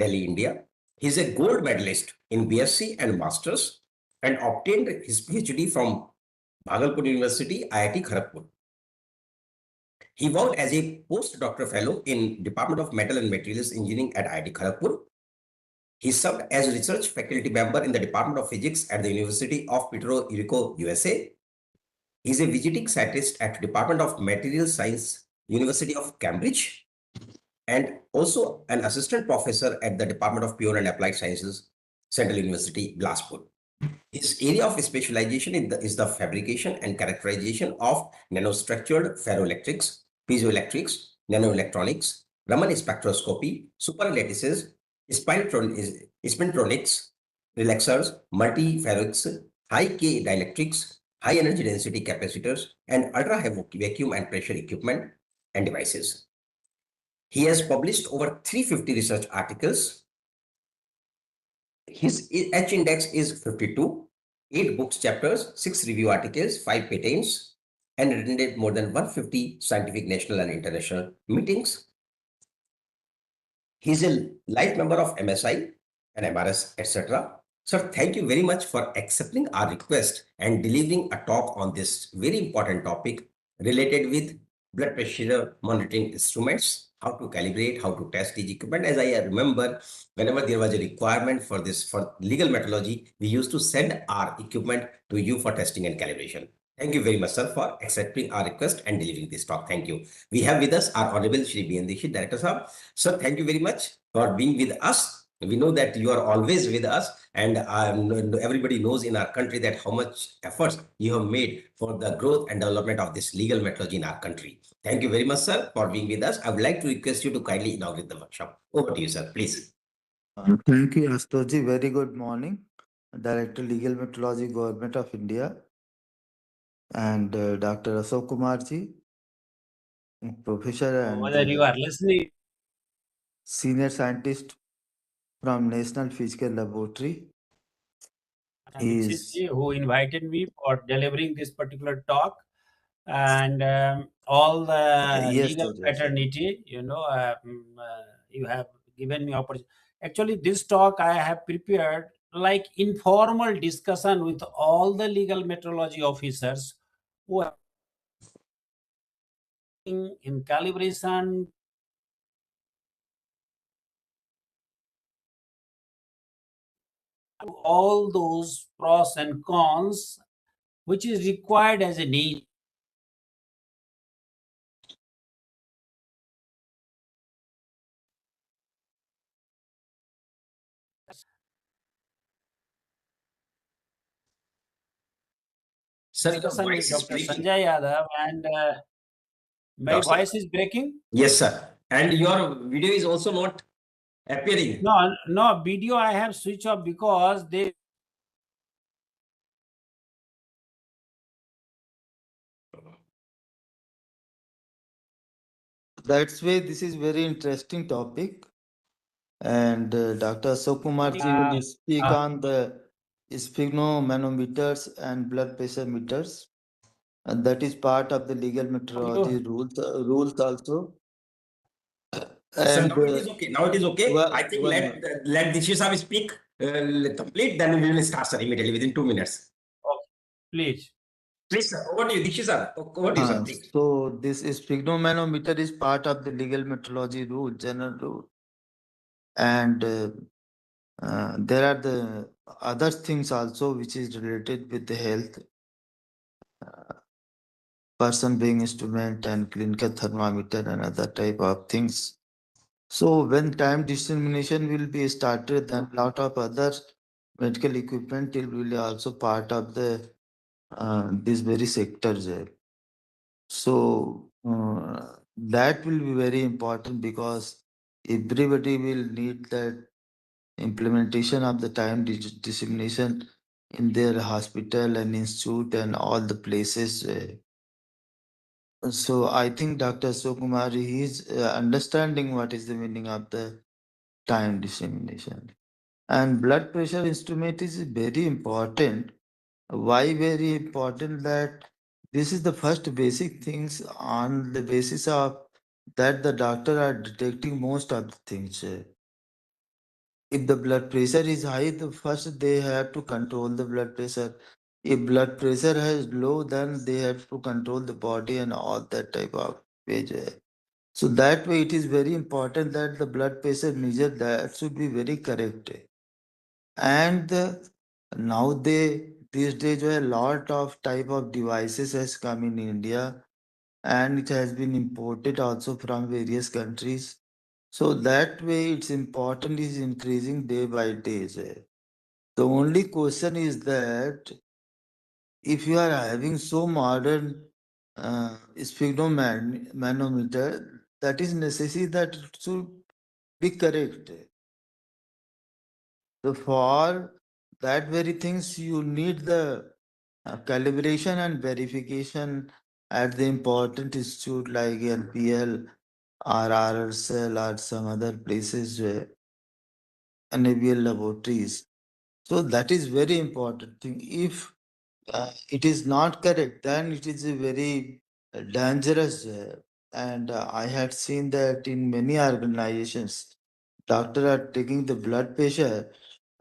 Delhi, India. He is a gold medalist in BSc and Masters and obtained his PhD from Bhagalpur University, IIT Kharagpur. He worked as a postdoctoral fellow in Department of Metal and Materials Engineering at IIT Kharagpur. He served as a research faculty member in the Department of Physics at the University of Puerto Rico, USA. He is a visiting scientist at Department of Material Science, University of Cambridge, and also an assistant professor at the Department of Pure and Applied Sciences, Central University, Bilaspur. His area of specialization is the fabrication and characterization of nanostructured ferroelectrics, piezoelectrics, nanoelectronics, Raman spectroscopy, superlattices, spintronics, relaxers, multiferrics, high K dielectrics, high energy density capacitors, and ultra high vacuum and pressure equipment and devices. He has published over 350 research articles. His H index is 52, 8 books chapters, 6 review articles, 5 patents, and attended more than 150 scientific national and international meetings. He is a life member of MSI and MRS, etc. Sir, thank you very much for accepting our request and delivering a talk on this very important topic related with blood pressure monitoring instruments, how to calibrate, how to test each equipment. As I remember, whenever there was a requirement for this, for legal metrology, we used to send our equipment to you for testing and calibration. Thank you very much, sir, for accepting our request and delivering this talk. Thank you. We have with us our Honorable Shri B.N. Dixit, Director Sahab. Sir, thank you very much for being with us. We know that you are always with us, and everybody knows in our country that how much efforts you have made for the growth and development of this legal metrology in our country. Thank you very much, sir, for being with us. I would like to request you to kindly inaugurate the workshop. Over to you, sir, please. Thank you, Astoji. Very good morning. Director Legal Metrology, Government of India, and Dr. Ashok Kumarji, Professor and whether you are listening. Senior Scientist from National Physical Laboratory. Is who invited me for delivering this particular talk, and all the legal fraternity, you have given me opportunity. Actually, this talk I have prepared like informal discussion with all the legal metrology officers who are in calibration, all those pros and cons which is required as a need. Sir, Discussion with Dr. Sanjay Yadav, and my voice is breaking. Yes, sir. And your video is also not appearing. No, video I have switched off because they. That's why this is very interesting topic, and Dr. Ashok Kumarji will speak on the sphygmomanometers and blood pressure meters, and that is part of the legal metrology rules also. Sir, now it is okay. Now it is okay. I think let Dixit Sahab speak complete, then we will start, sir, immediately within 2 minutes. Okay, please. Please, sir. Over to you, Dixit Sahab. Over to you, sir. Please. So this sphygmomanometer is part of the legal metrology rule, general rule, and there are the other things also which is related with the health. Person being instrument and clinical thermometer and other type of things. So when time dissemination will be started, then lot of other medical equipment will be also part of the this very sectors. So that will be very important because everybody will need that implementation of the time dissemination in their hospital and institute and all the places. So I think Dr. Sokumar is understanding what is the meaning of the time dissemination. And blood pressure instrument is very important. Why very important? That this is the first basic things on the basis of that the doctor are detecting most of the things. If the blood pressure is high, the first they have to control the blood pressure. If blood pressure is low, then they have to control the body and all that type of way. So that way, it is very important that the blood pressure measure that should be very correct. And now these days a lot of type of devices has come in India, and it has been imported also from various countries. So that way, its importance is increasing day by day. The only question is that if you are having so modern sphygmomanometer, that is necessary that it should be correct. So for that very things, you need the calibration and verification at the important institute like LPL or RRCL or some other places where NABL laboratories. So that is very important thing. If it is not correct, then it is a very dangerous. And I had seen that in many organizations, doctor are taking the blood pressure,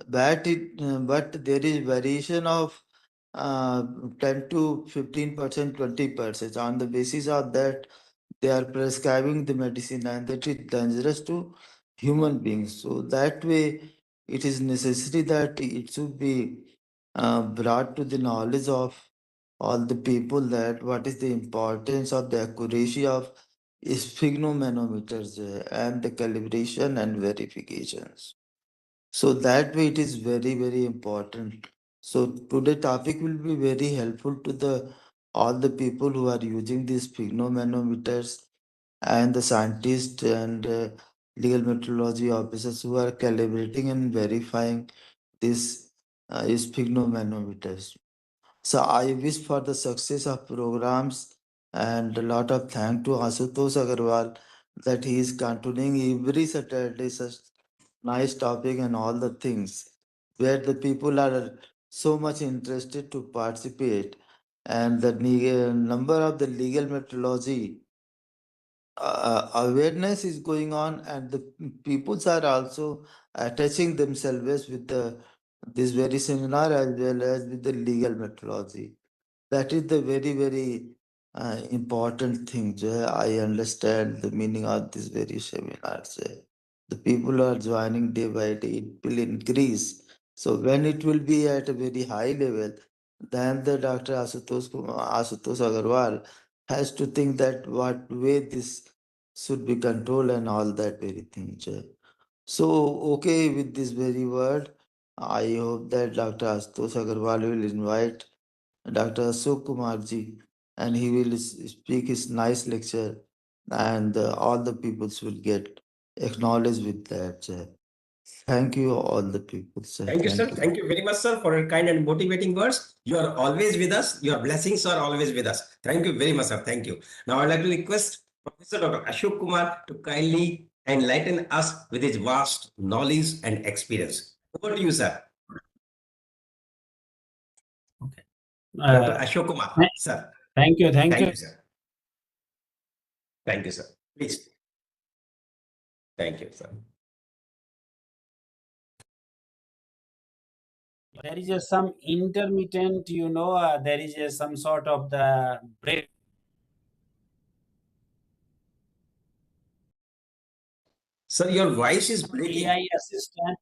but there is variation of 10 to 15%, 20%. On the basis of that, they are prescribing the medicine, and that is dangerous to human beings. So that way, it is necessary that it should be brought to the knowledge of all the people that what is the importance of the accuracy of sphygmomanometers and the calibration and verifications. So that way it is very, very important. So today topic will be very helpful to the all the people who are using these sphygmomanometers and the scientists and legal metrology officers who are calibrating and verifying these sphygmomanometers. So I wish for the success of programs and a lot of thank to Asutosh Agarwal that he is continuing every Saturday such nice topic and all the things where the people are so much interested to participate, and the number of the legal methodology awareness is going on, and the peoples are also attaching themselves with the this very seminar as well as with the legal methodology. That is the very, very important thing. I understand the meaning of this very seminars. The people are joining day by day, it will increase. So when it will be at a very high level, then the Dr. Asutosh Agarwal has to think that what way this should be controlled and all that very thing. So, okay, with this very word, I hope that Dr. Asutosh Agarwal will invite Dr. Ashok Kumar ji, and he will speak his nice lecture, and all the peoples will get acknowledged with that. Thank you, all the people, sir. Thank you, sir. Thank you. Thank you very much, sir, for your kind and motivating words. You are always with us. Your blessings are always with us. Thank you very much, sir. Thank you. Now, I'd like to request Professor Dr. Ashok Kumar to kindly enlighten us with his vast knowledge and experience. Over to you, sir. Okay. Dr. Ashok Kumar, sir. Thank you. Thank Thank you. you, sir. Thank you, sir. Please. Thank you, sir. There is some intermittent, there is some sort of the break. Sir, your voice is breaking. AI assistant.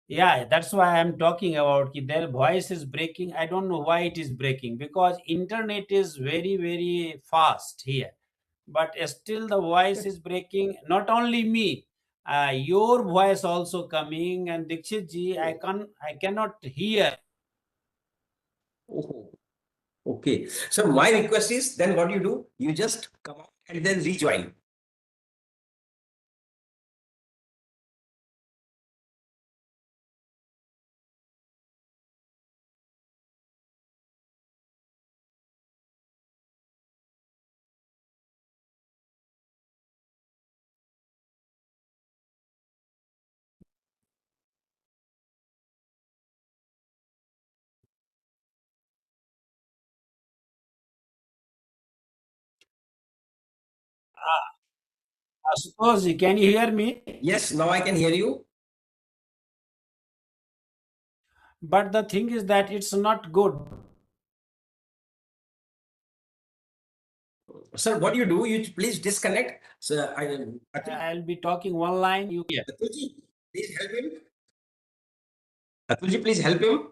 Yeah, that's why I'm talking about their voice is breaking. I don't know why it is breaking, because internet is very, very fast here. But still the voice is breaking. Not only me, your voice also coming, and Dikshit ji, I cannot hear. Oh, okay. So my request is then what you do, you just come out and then rejoin. Suppose, can you hear me? Yes, now I can hear you. but the thing is that it's not good. Sir, what you do, you please disconnect. So I'll be talking one line, you hear. Atulji, please help him. Atulji, please help him.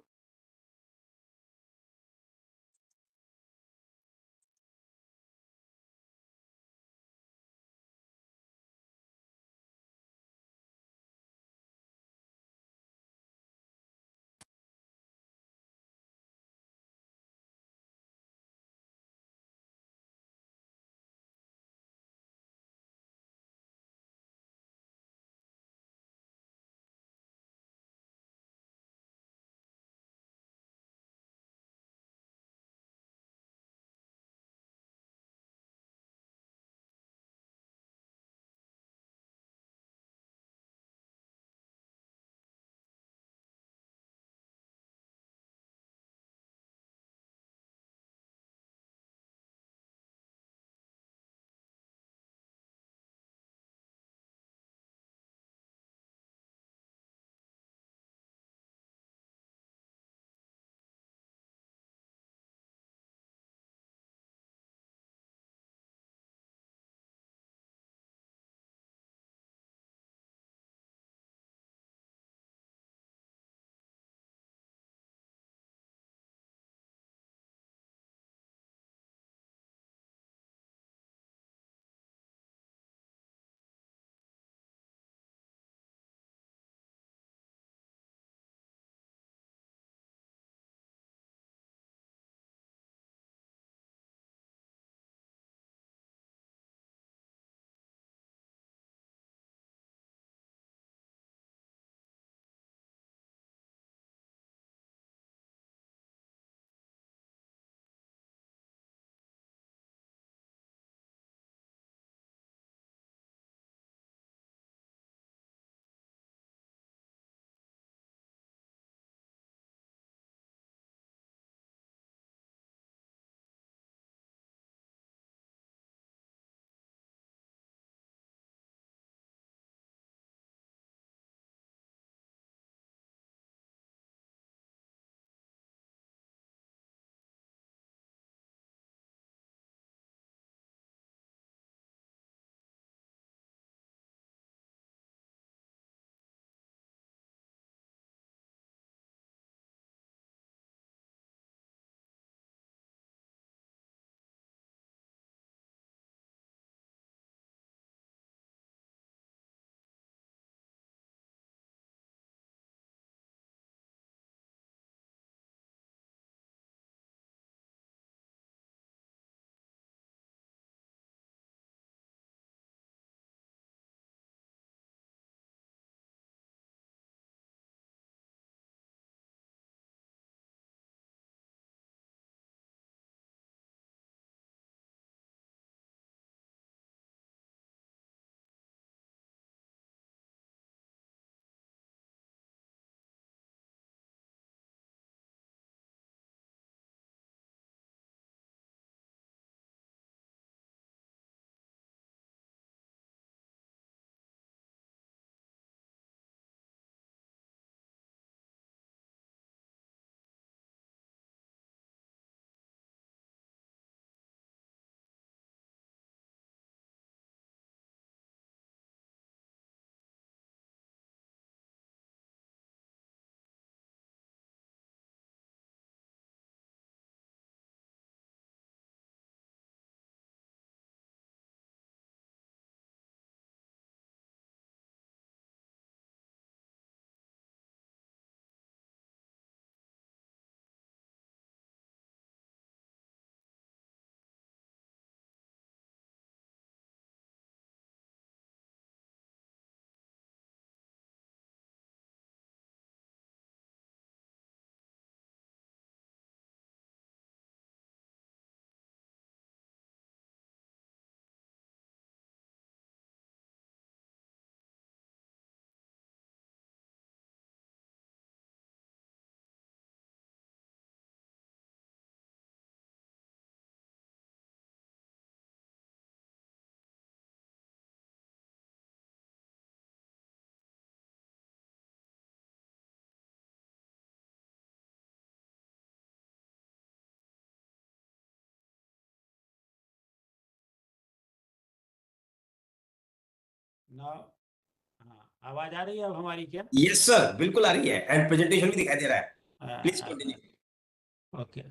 Now हाँ, आवाज आ रही है अब हमारी क्या? Yes sir, बिल्कुल आ रही है एंड प्रेजेंटेशन भी दिखाई दे रहा है। Please continue. Okay,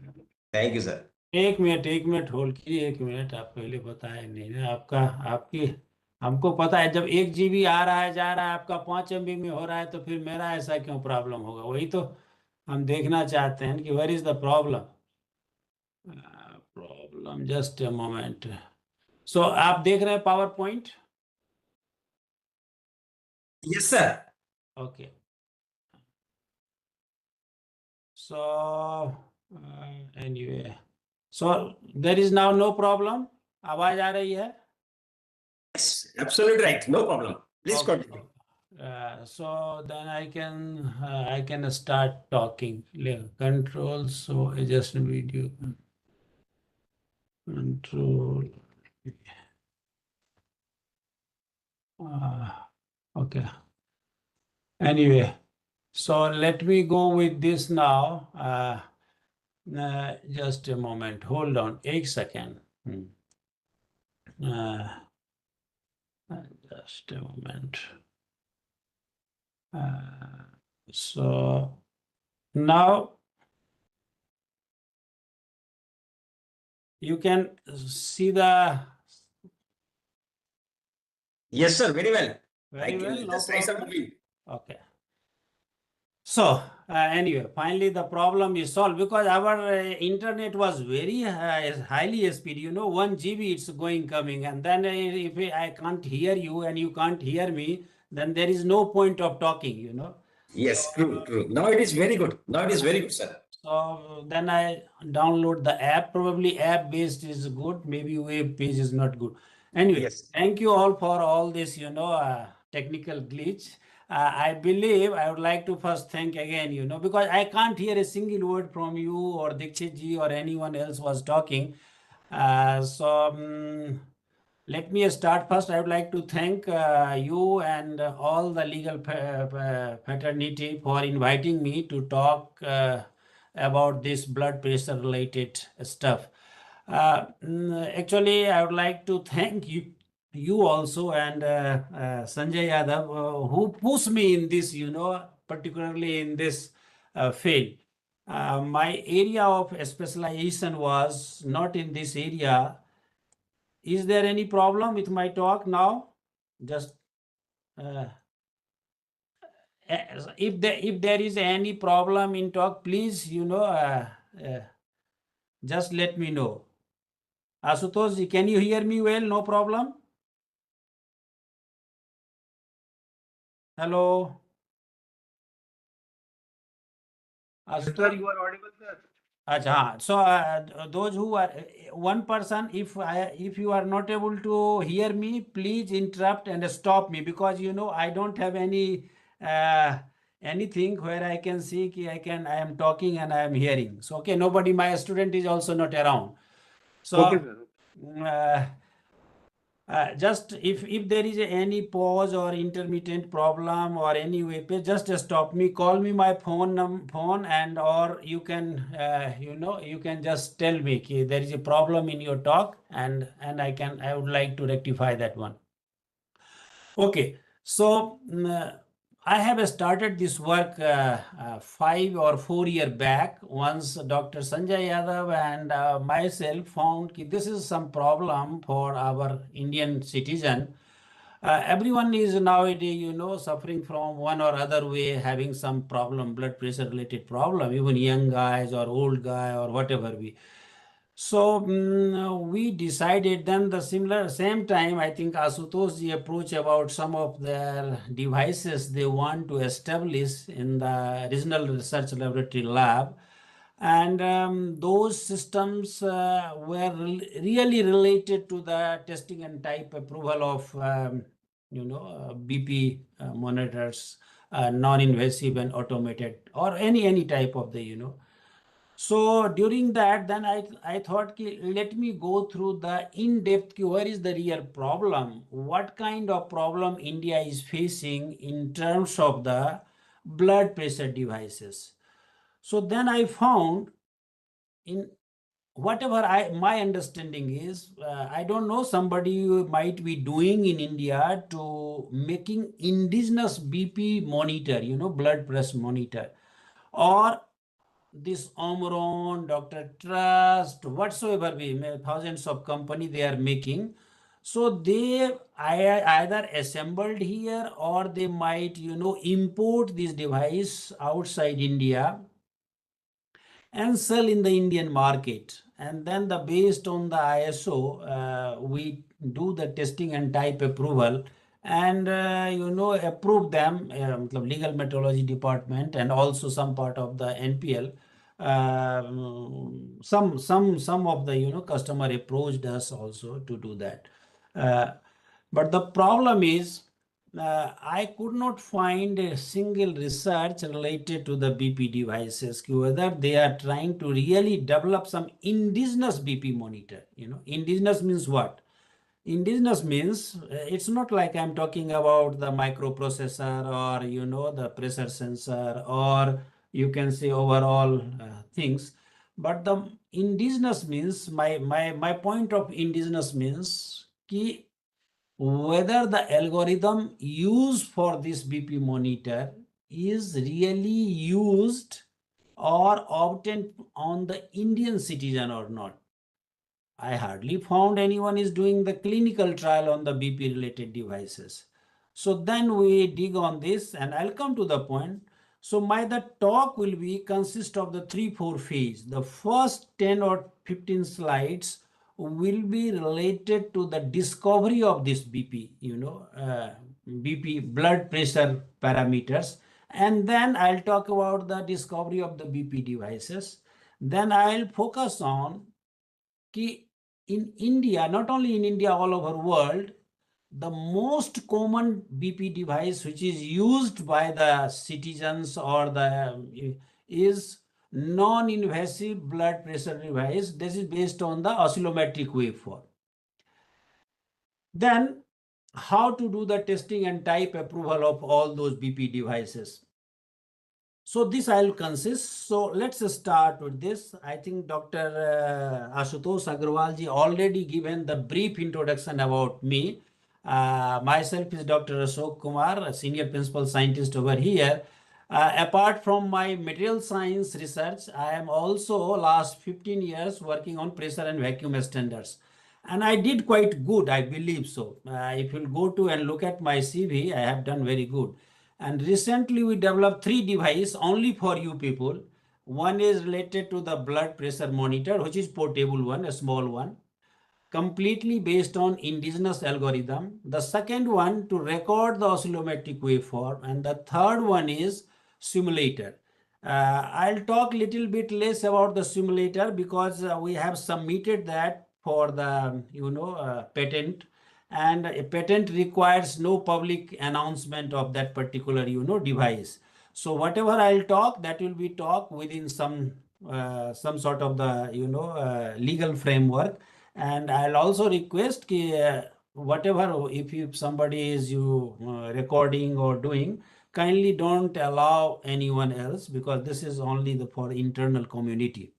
thank you sir. एक मिनट होल्ड कीजिए, एक मिनट। आप पहले बताए नहीं ना आपका, आपकी, हमको पता है जब 1 GB आ रहा है जा रहा है, आपका 5 MB में हो रहा है, तो फिर मेरा ऐसा क्यों प्रॉब्लम होगा? वही तो हम देखना चाहते हैं कि where is the problem. Problem, just a moment. So आप देख रहे हैं PowerPoint? Yes sir. Okay, so anyway, so there is now no problem. आवाज आ रही है? Yes, absolutely right. No problem. Please Okay. continue. So then I can start talking. Control. So I just video control. Uh, okay. Anyway, so let me go with this now. Just a moment. Hold on. 1 second. Uh, just a moment. So now you can see the Yes, sir. Very well. very well, The no slides are problem. moving. Okay. So anyway, finally the problem is solved because our internet was very highly speed. 1 GB it's going coming, and then if I can't hear you and you can't hear me, then there is no point of talking. So Yes, true, true. Now it is very good. Now it is very good, sir. so then I download the app. Probably app based is good. Maybe web page is not good. Anyway, Yes. thank you all for all this, technical glitch. I believe I would like to first thank again, because I can't hear a single word from you or Dikshit ji or anyone else was talking. Let me start first. I would like to thank you and all the legal fraternity for inviting me to talk about this blood pressure related stuff. Actually, I would like to thank you also and Sanjay Yadav who pushed me in this, particularly in this field. My area of specialization was not in this area. Is there any problem with my talk now? Just uh, if there is any problem in talk, please, just let me know. Asutosh, can you hear me well? No problem. Hello. Sir, Asutosh. you are audible, sir. Acha, so those who are one person, if you are not able to hear me, please interrupt and stop me, because I don't have uh, anything where I can see I am talking and I am hearing. So okay, nobody, my student is also not around. Okay, So sir. uh, just if there is any pause or intermittent problem or any way, just stop me, call me my phone, and or you can you can just tell me ki there is a problem in your talk, and I would like to rectify that one. Okay, so I have started this work 5 or 4 years back. Once Dr. Sanjay Yadav and myself found that this is some problem for our Indian citizen. Everyone is nowadays, suffering from one or other way, having some problem, blood pressure related problem, even young guys or old guy or whatever we. So we decided then the same time, I think Asutosh ji approach about some of their devices they want to establish in the regional research laboratory lab. And those systems were really related to the testing and type approval of, BP monitors, non-invasive and automated, or any type of the, So during that, then I thought, let me go through the in-depth, where is the real problem? What kind of problem India is facing in terms of the blood pressure devices? So then I found in whatever my understanding is, I don't know, somebody might be doing in India to making indigenous BP monitor, blood pressure monitor, or this Omron, Dr. Trust, whatsoever thousands of company they are making. So they either assembled here, or they might, import this device outside India and sell in the Indian market. And then based on the ISO, we do the testing and type approval, and approve them, legal metrology department, and also some part of the NPL. Some of the customer approached us also to do that. But the problem is, I could not find a single research related to the BP devices, whether they are trying to really develop some indigenous BP monitor. Indigenous means what? Indigenous means it's not like I'm talking about the microprocessor, or the pressure sensor, or you can say overall things. But the indigenous means, my point of indigenous means ki whether the algorithm used for this BP monitor is really used or obtained on the Indian citizen or not. I hardly found anyone is doing the clinical trial on the BP related devices. So then we dig on this, and I'll come to the point. So the talk will be consist of the 3-4 phase. The first 10 or 15 slides will be related to the discovery of this BP, BP blood pressure parameters. And then I'll talk about the discovery of the BP devices. Then I'll focus on ki in India, not only in India, all over world, the most common BP device which is used by the citizens or is non-invasive blood pressure device. This is based on the oscillometric waveform. Then how to do the testing and type approval of all those BP devices. So this I'll consist. So let's start with this. I think Dr. Ashutosh Agrawalji already given the brief introduction about me. Myself is Dr. Ashok Kumar, a senior principal scientist over here. Apart from my material science research, I am also last 15 years working on pressure and vacuum standards. And I did quite good, I believe so. If you'll go to and look at my CV, I have done very good. And recently we developed 3 devices only for you people. One is related to the blood pressure monitor, which is portable one, a small one, completely based on indigenous algorithm. The second one to record the oscillometric waveform. And the third one is simulator. I'll talk little bit less about the simulator because we have submitted that for the patent, and a patent requires no public announcement of that particular device. So whatever I'll talk, that will be talk within some sort of the legal framework. And I'll also request whatever, if somebody is recording or doing, kindly don't allow anyone else, because this is only for internal community.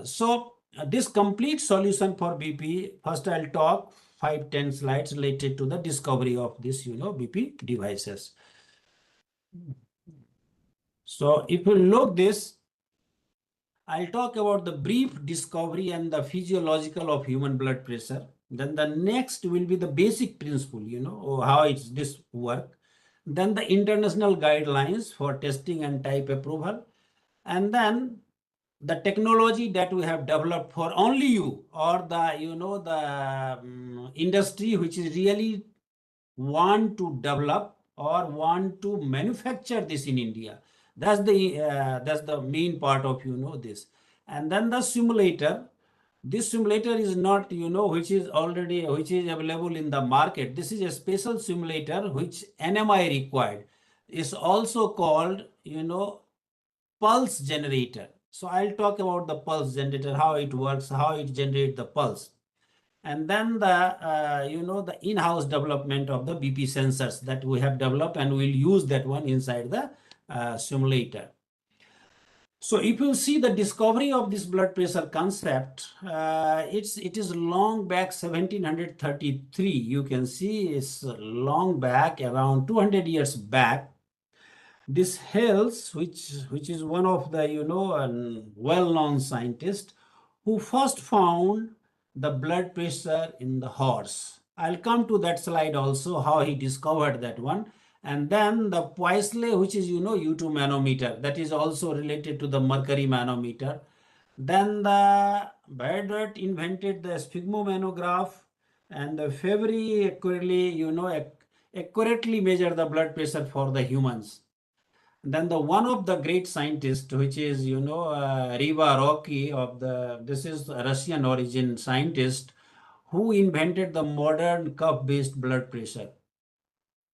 So this complete solution for BP, first I'll talk 5-10 slides related to the discovery of this BP devices. So if you look this, I'll talk about the brief discovery and the physiological of human blood pressure. Then the next will be the basic principle, how this work. Then the international guidelines for testing and type approval. And then the technology that we have developed for only you, or the industry which is really want to develop or want to manufacture this in India. That's the main part of this. And then the simulator. This simulator is not which is available in the market. This is a special simulator which NMI required. It's also called pulse generator. So I'll talk about the pulse generator, how it works, how it generates the pulse. And then the in-house development of the BP sensors that we have developed, and we'll use that one inside the simulator. So if you see the discovery of this blood pressure concept, it is long back 1733. You can see it's long back, around 200 years back. This Hales, which is one of the well-known scientists, who first found the blood pressure in the horse. I'll come to that slide also, how he discovered that one. And then the Poiseuille, which is U2 manometer, that is also related to the mercury manometer. Then the Baird invented the sphygmomanograph, and the Febvre accurately measure the blood pressure for the humans. Then the one of the great scientists, which is Riva Rocky this is a Russian origin scientist, who invented the modern cuff-based blood pressure.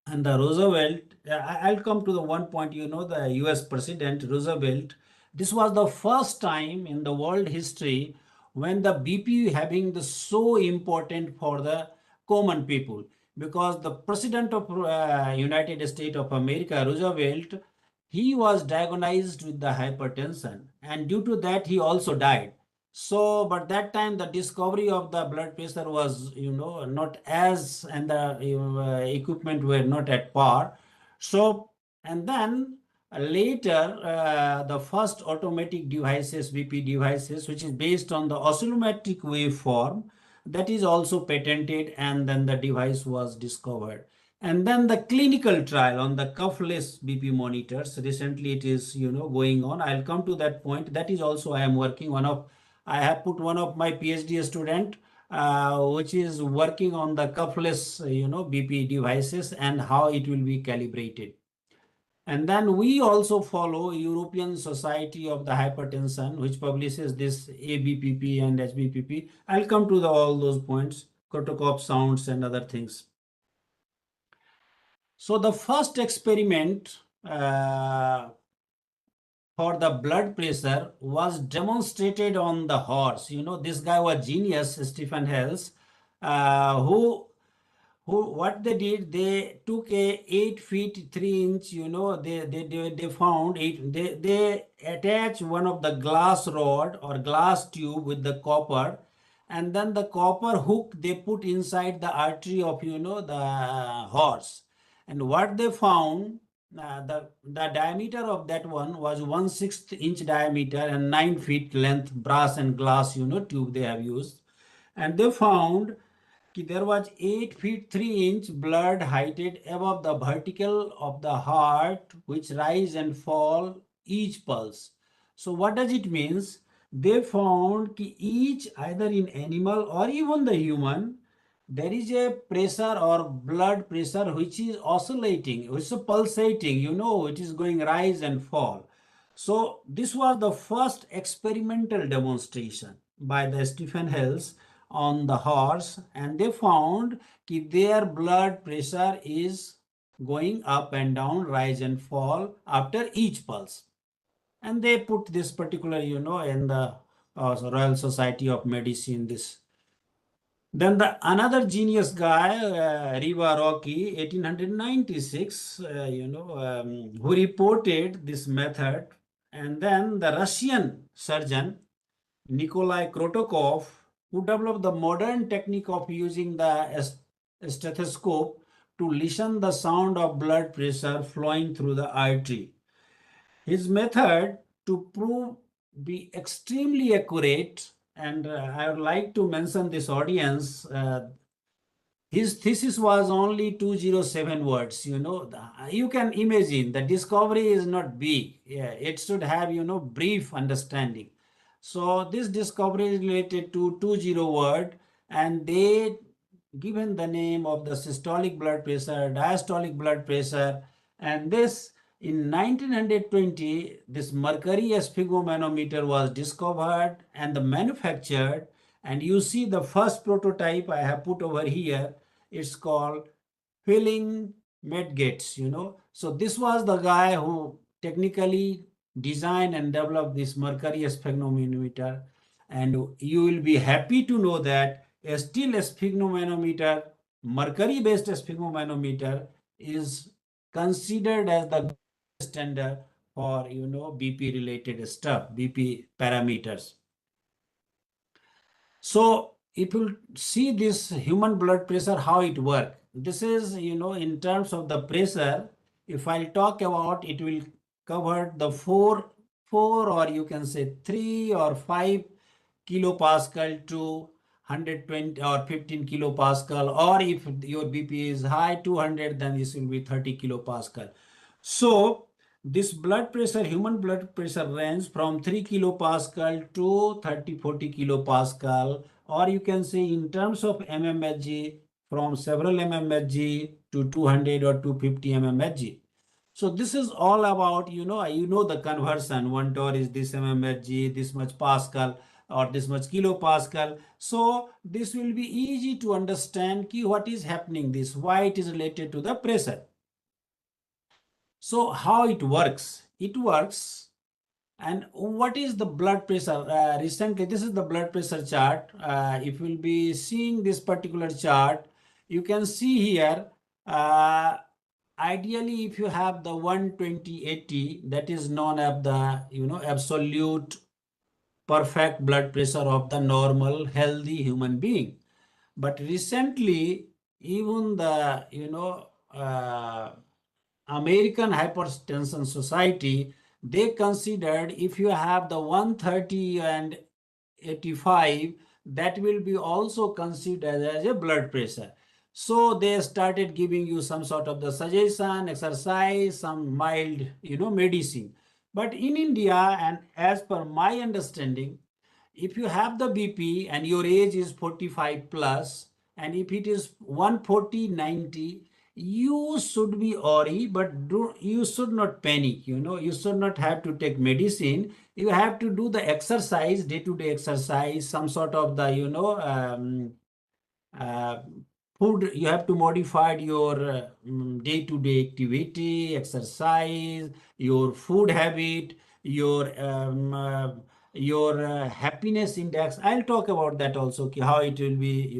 And the Roosevelt, I'll come to the one point, the US President Roosevelt, this was the first time in the world history when the BP having the so important for the common people, because the President of United States of America, Roosevelt, he was diagnosed with the hypertension, and due to that he also died. So, but that time the discovery of the blood pressure was, not as, and the equipment were not at par. So, and then later, the first automatic devices, BP devices, which is based on the oscillometric waveform, that is also patented, and then the device was discovered. And then the clinical trial on the cuffless BP monitors, recently it is, going on. I'll come to that point. That is also I am working on. I have put one of my PhD student, which is working on the cuffless, BP devices and how it will be calibrated. And then we also follow European Society of the Hypertension, which publishes this ABPP and HBPP. I'll come to all those points, Kortokop sounds and other things. So the first experiment for the blood pressure was demonstrated on the horse. This guy was genius, Stephen Hales, who what they did, they took a 8 feet 3 inch, they found it, they attach one of the glass rod or glass tube with the copper, and then the copper hook they put inside the artery of the horse. And what they found, the diameter of that one was 1/6 inch diameter and 9 feet length, brass and glass tube they have used. And they found there was 8 feet 3 inch blood heighted above the vertical of the heart, which rise and fall each pulse. So what does it means? They found that each, either in animal or even the human, there is a pressure or blood pressure which is oscillating, which is pulsating, it is going rise and fall. So this was the first experimental demonstration by the Stephen Hales on the horse, and they found that their blood pressure is going up and down, rise and fall after each pulse. And they put this particular, in the Royal Society of Medicine, this. Then another genius guy, Riva Rocky, 1896, who reported this method. And then the Russian surgeon, Nikolai Krotokov, who developed the modern technique of using the stethoscope to listen the sound of blood pressure flowing through the artery. His method to prove be extremely accurate, and I would like to mention this audience, his thesis was only 207 words. You can imagine the discovery is not big. Yeah, it should have, brief understanding. So this discovery is related to 20 word, and they given the name of the systolic blood pressure, diastolic blood pressure, and this in 1920, this mercury sphygmomanometer was discovered and the manufactured, and you see the first prototype I have put over here. It's called filling Medgates, So this was the guy who technically designed and developed this mercury sphygmomanometer. And you will be happy to know that still a sphygmomanometer, mercury-based sphygmomanometer, is considered as the standard for BP related stuff, BP parameters. So if you see this human blood pressure, how it works, this is in terms of the pressure. If I'll talk about, it will cover the four or you can say 3 or 5 kilopascal to 120 or 15 kilopascal, or if your BP is high 200, then this will be 30 kilopascal. So this blood pressure, human blood pressure range from 3 kilopascal to 30-40 kilopascal, or you can say in terms of mmHg, from several mmHg to 200 or 250 mmHg. So this is all about, the conversion. 1 torr is this mmHg, this much pascal or this much kilopascal. So this will be easy to understand what is happening, this, why it is related to the pressure. So how it works? It works. And what is the blood pressure? Recently, this is the blood pressure chart. If you'll be seeing this particular chart, you can see here, ideally, if you have the 120/80, that is known as the, absolute perfect blood pressure of the normal, healthy human being. But recently, even the, American Hypertension Society, they considered if you have the 130 and 85, that will be also considered as a blood pressure. So they started giving you some sort of the suggestion, exercise, some mild, medicine. But in India, and as per my understanding, if you have the BP and your age is 45 plus, and if it is 140/90, you should be worried, but you should not panic. You should not have to take medicine. You have to do the exercise, day-to-day exercise, some sort of the, uh, food. You have to modify your day-to-day activity, exercise, your food habit, your happiness index. I'll talk about that also, how it will be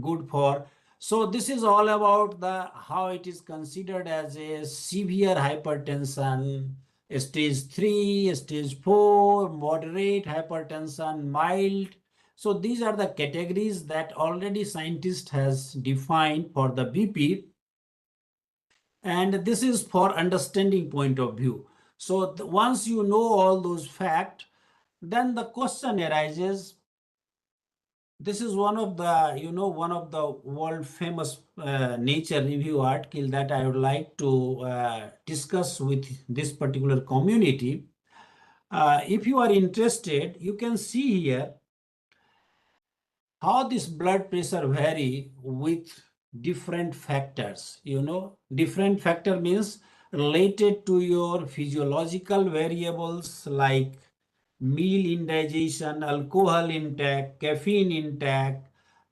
good for. So this is all about the how it is considered as a severe hypertension, stage 3, stage 4, moderate hypertension, mild. So these are the categories that already scientist has defined for the BP, and this is for understanding point of view. So once you know all those facts, then the question arises. This is one of the world famous nature review article that I would like to discuss with this particular community. If you are interested, you can see here how this blood pressure vary with different factors. Different factor means related to your physiological variables like meal indigestion, alcohol intake, caffeine intake,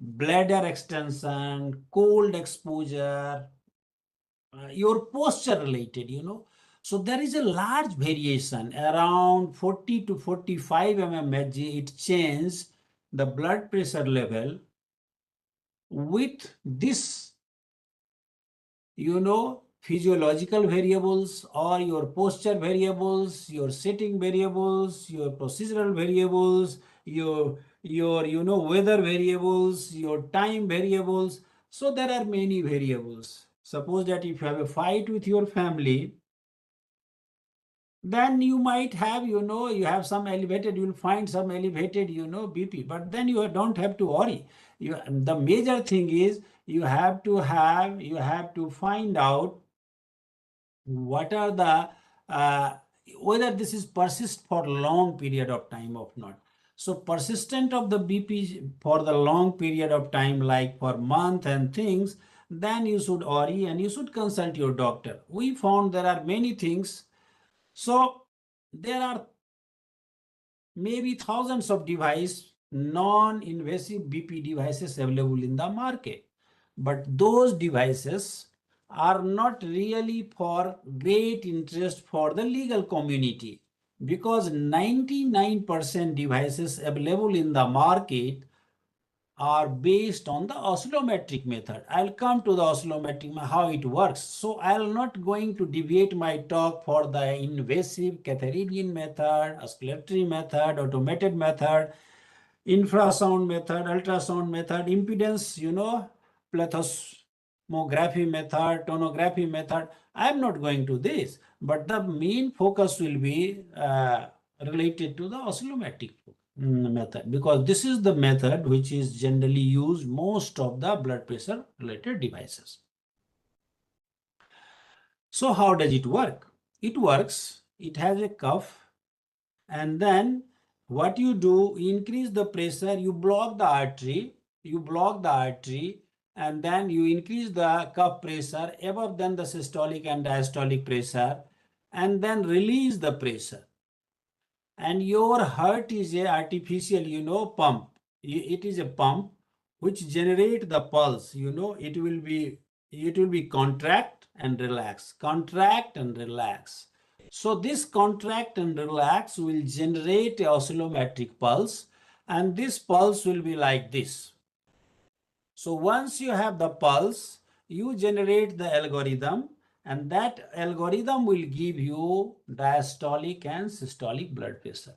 bladder extension, cold exposure, your posture related. So there is a large variation around 40 to 45 mmHg. It changes the blood pressure level with this, physiological variables or your posture variables, your sitting variables, your procedural variables, your weather variables, your time variables. So there are many variables. Suppose that if you have a fight with your family, then you might have, you have some elevated, you'll find some elevated, BP, but then you don't have to worry. The major thing is you have to find out what are the, whether this is persist for long period of time or not. So persistent of the BP for the long period of time, like for month and things, then you should worry and you should consult your doctor. We found there are many things. So there are maybe thousands of non-invasive BP devices available in the market. But those devices are not really for great interest for the legal community, because 99% devices available in the market are based on the oscillometric method. I'll come to the oscillometric, how it works. So I'll not going to deviate my talk for the invasive Catharinian method, oscillatory method, automated method, infrasound method, ultrasound method, impedance, plethysmography method, tonography method. I'm not going to this, but the main focus will be related to the oscillometric method, because this is the method which is generally used most of the blood pressure related devices. So how does it work? It works, it has a cuff, and then what you do, increase the pressure, you block the artery, and then you increase the cuff pressure above than the systolic and diastolic pressure, and then release the pressure. And your heart is a artificial, pump. It is a pump which generate the pulse. It will be contract and relax, contract and relax. So this contract and relax will generate a oscillometric pulse, and this pulse will be like this. So once you have the pulse, you generate the algorithm, and that algorithm will give you diastolic and systolic blood pressure.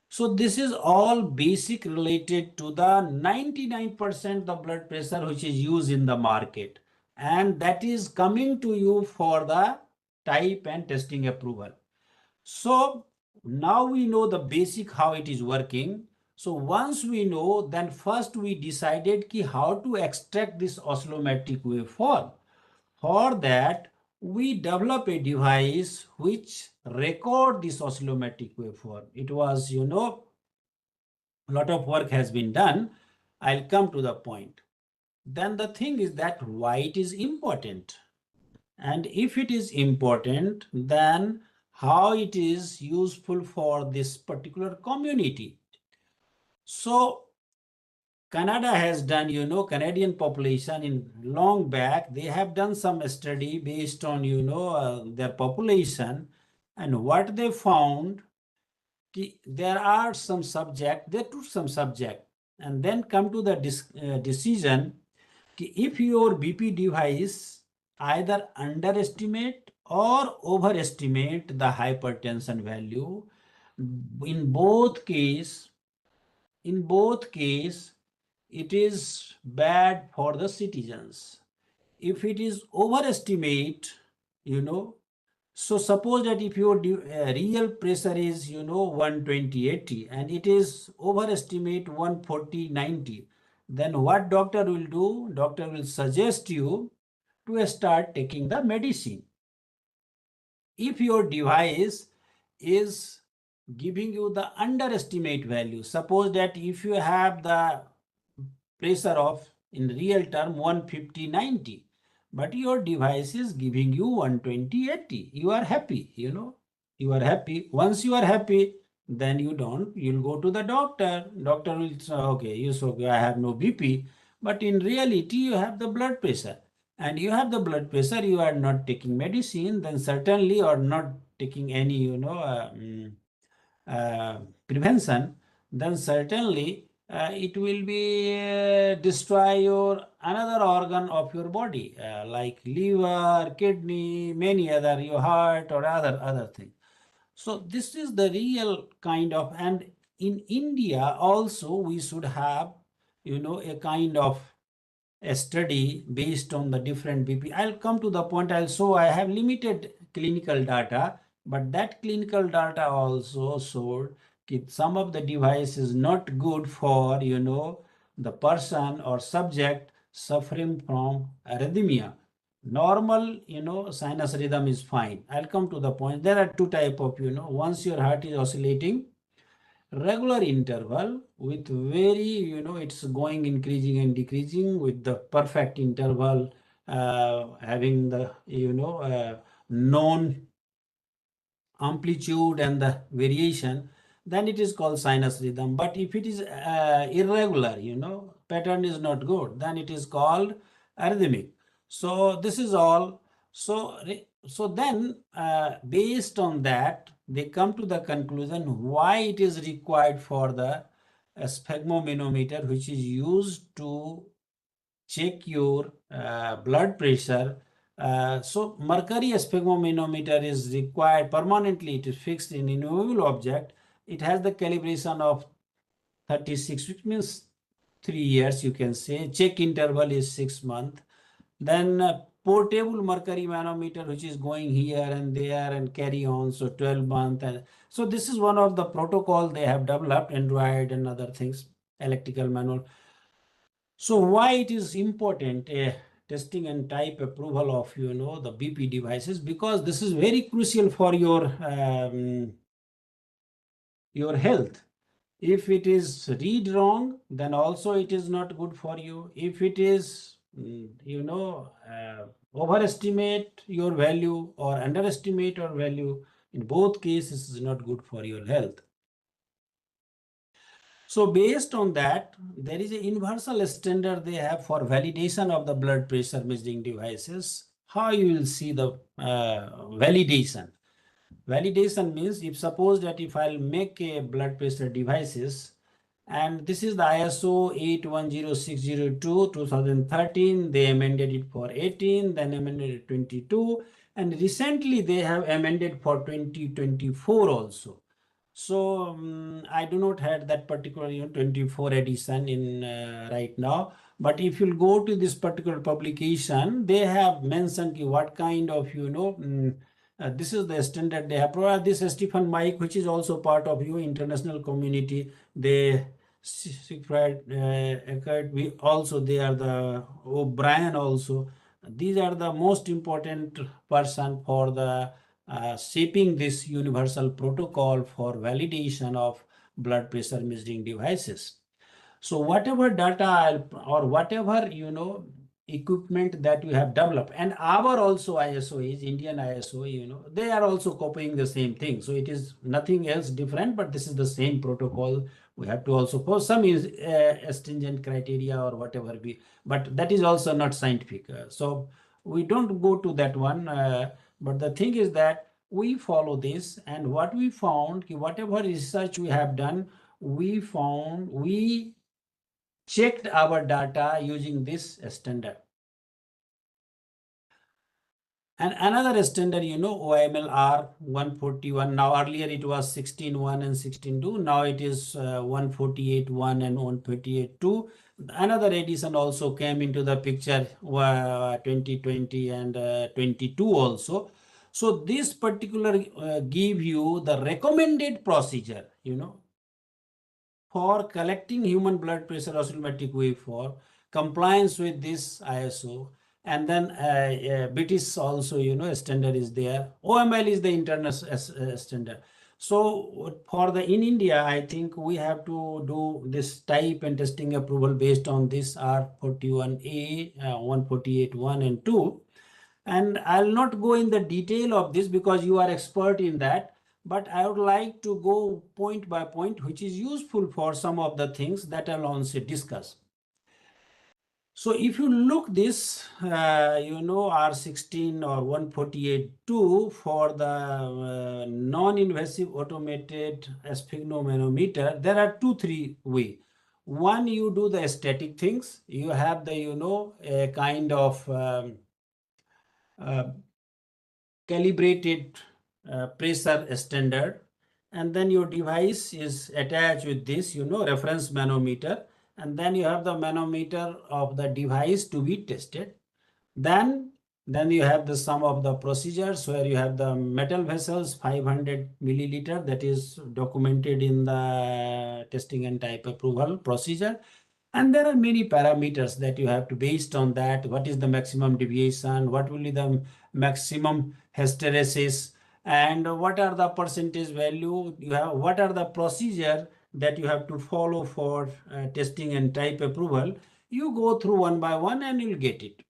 So this is all basic related to the 99% the blood pressure which is used in the market, and that is coming to you for the type and testing approval. So now we know the basic how it is working. So once we know, then first we decided how to extract this oscillometric waveform. For that, we develop a device which record this oscillometric waveform. It was, a lot of work has been done. I'll come to the point. Then the thing is that why it is important. And if it is important, then how it is useful for this particular community. So Canada has done, Canadian population in long back, they have done some study based on, their population, and what they found, there are some subject, they took some subject and then come to the decision, if your BP device either underestimate or overestimate the hypertension value, in both case, it is bad for the citizens. If it is overestimate, so suppose that if your real pressure is 120/80 and it is overestimate 140/90, then what doctor will do? Doctor will suggest you to start taking the medicine. If your device is giving you the underestimate value, suppose that if you have the pressure of in real term 150/90, but your device is giving you 120/80, you are happy, you are happy. Once you are happy, then you'll go to the doctor. Doctor will say, okay, I have no BP, but in reality you have the blood pressure, and you have the blood pressure, you are not taking medicine, then certainly, or not taking any prevention, then certainly it will be destroy your another organ of your body, like liver, kidney, many other, your heart or other thing. So this is the real kind of, and in India also we should have a kind of a study based on the different BP. I'll come to the point. I have limited clinical data, but that clinical data also showed that some of the device is not good for, the person or subject suffering from arrhythmia. Normal, sinus rhythm is fine. I'll come to the point. There are two type of, once your heart is oscillating, regular interval with very, it's going increasing and decreasing with the perfect interval, having the, known amplitude and the variation, then it is called sinus rhythm. But if it is irregular, pattern is not good, then it is called arrhythmic. So this is all. So then based on that, they come to the conclusion why it is required for the a sphygmomanometer, which is used to check your blood pressure. So mercury sphygmomanometer is required permanently. It is fixed in immovable object. It has the calibration of 36, which means 3 years, you can say. Check interval is 6 months. Then portable mercury manometer, which is going here and there and carry on, so 12 months. And so this is one of the protocol they have developed, Android and other things, electrical manual. So why it is important, testing and type approval of the BP devices, because this is very crucial for your health. If it is read wrong, then also it is not good for you. If it is overestimate your value or underestimate your value, in both cases is not good for your health. So based on that, there is a universal standard they have for validation of the blood pressure measuring devices. How you will see the validation? Validation means, if suppose that if I'll make a blood pressure devices, and this is the ISO 810602 2013, they amended it for 18, then amended it 22, and recently they have amended for 2024 also. So I do not have that particular 24 edition in right now. But if you go to this particular publication, they have mentioned what kind of this is the standard they have provided. This Stephen Mike, which is also part of international community, they Sigfrid Eckert, we also they are the O'Brien also. These are the most important person for the shaping this universal protocol for validation of blood pressure measuring devices. So whatever data or whatever equipment that we have developed, and our also ISO is Indian ISO, they are also copying the same thing. So it is nothing else different, but this is the same protocol. We have to also post some is stringent criteria or whatever but that is also not scientific. So we don't go to that one. But the thing is that we follow this, and what we found, whatever research we have done, we found we checked our data using this standard. And another standard, OML R141. Now earlier it was 16.1 and 16.2. Now it is 148.1 and 128.2. Another edition also came into the picture, 2020 and 22 also. So this particular give you the recommended procedure, for collecting human blood pressure oscillometric waveform, compliance with this ISO, and then British also, standard is there. OML is the international standard. So for the in India, I think we have to do this type and testing approval based on this R41A, 148.1 and 2. And I'll not go in the detail of this because you are expert in that. But I would like to go point by point, which is useful for some of the things that I'll also discuss. So if you look this, R16 or 148.2 for the non-invasive automated sphygmomanometer, there are 2-3 ways. One, you do the static things. You have the, a kind of calibrated pressure standard, and then your device is attached with this reference manometer, and then you have the manometer of the device to be tested. Then you have the sum of the procedures where you have the metal vessels 500 milliliter, that is documented in the testing and type approval procedure. And there are many parameters that you have to, based on that, what is the maximum deviation, what will be the maximum hysteresis, and what are the percentage value you have, what are the procedure that you have to follow for testing and type approval. You go through one by one and you'll get it.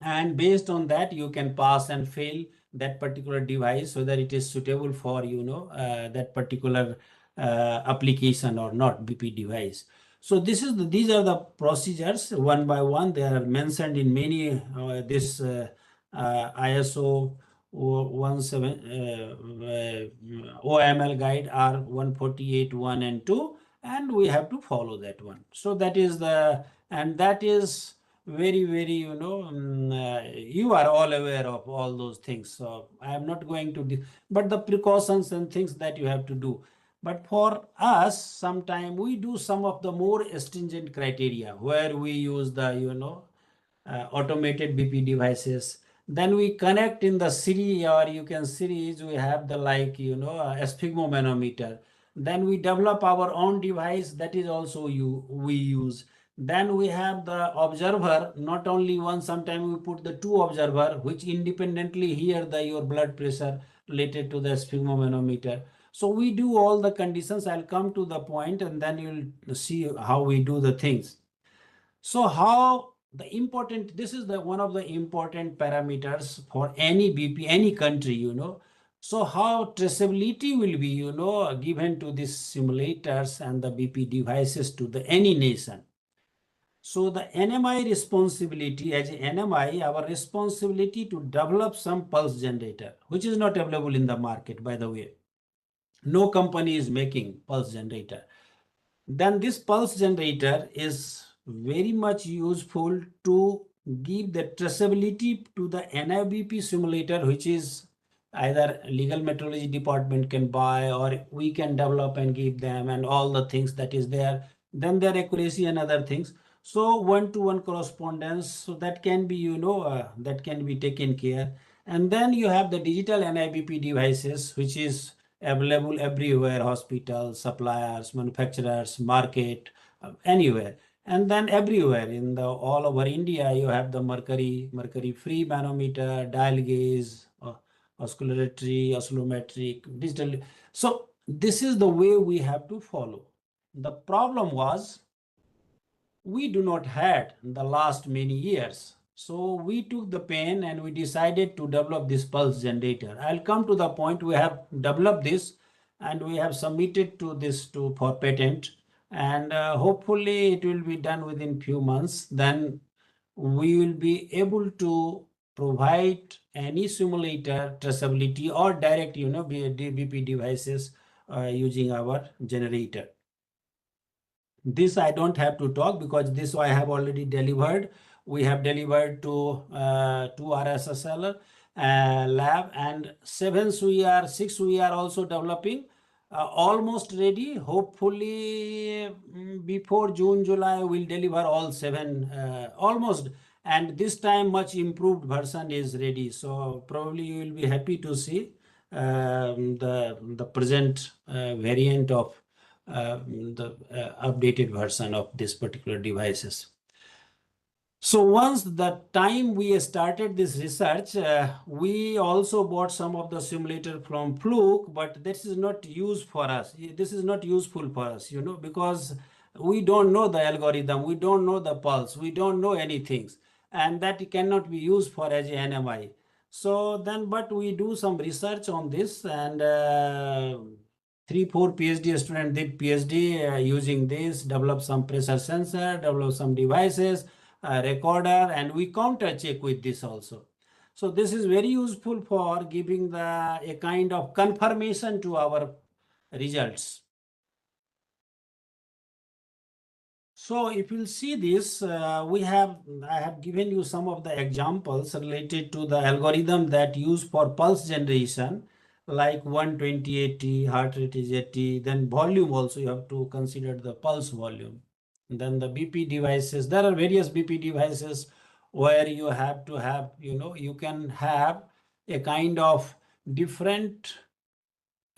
And based on that, you can pass and fail that particular device, so that it is suitable for that particular application or not, BP device. So these are the procedures one by one. They are mentioned in many this ISO 17 OML guide R148.1 and 2. and we have to follow that one. So that is that is very, very, you are all aware of all those things. So I am not going to, but the precautions and things that you have to do. But for us, sometime we do some of the more stringent criteria where we use the, automated BP devices. Then we connect in the series, or you can series, we have the like, sphygmomanometer. Then we develop our own device, that is also we use. Then we have the observer, not only one, sometimes we put the two observer which independently hear your blood pressure related to the sphygmomanometer. So we do all the conditions. I'll come to the point and then you'll see how we do the things. So how the important, this is the one of the important parameters for any BP, any country, So how traceability will be, given to these simulators and the BP devices to the any nation. So the NMI responsibility, as a NMI, our responsibility to develop some pulse generator, which is not available in the market, by the way. No company is making pulse generator. Then this pulse generator is very much useful to give the traceability to the NIBP simulator, which is either legal metrology department can buy or we can develop and give them, and all the things that is there. Then their accuracy and other things. So one-to-one correspondence, so that can be, that can be taken care. And then you have the digital NIBP devices, which is available everywhere, hospitals, suppliers, manufacturers, market, anywhere. And then everywhere in the all over India, you have the mercury free manometer, dial gauge, oscillatory, oscillometric, digital. So this is the way we have to follow. The problem was we do not had in the last many years. So we took the pain and we decided to develop this pulse generator. I'll come to the point. We have developed this and we have submitted to this for patent, and hopefully it will be done within few months. Then we will be able to provide any simulator traceability or direct, BP devices using our generator. This I don't have to talk because this I have already delivered. We have delivered to RSSL lab, and six we are also developing, almost ready. Hopefully before June, July, we'll deliver all seven almost. And this time much improved version is ready. So probably you will be happy to see the present variant of the updated version of this particular devices. So once the time we started this research, we also bought some of the simulator from Fluke, but this is not used for us. This is not useful for us, because we don't know the algorithm, we don't know the pulse, we don't know anything, and that cannot be used for as an NMI. So then, but we do some research on this, and 3-4 PhD students did PhD using this, develop some pressure sensor, develop some devices, recorder, and we counter check with this also. So this is very useful for giving a kind of confirmation to our results. So if you'll see this, I have given you some of the examples related to the algorithm that used for pulse generation, like 120/80, heart rate is 80, then volume also you have to consider the pulse volume. And then the BP devices, there are various BP devices where you have to have, you can have a kind of different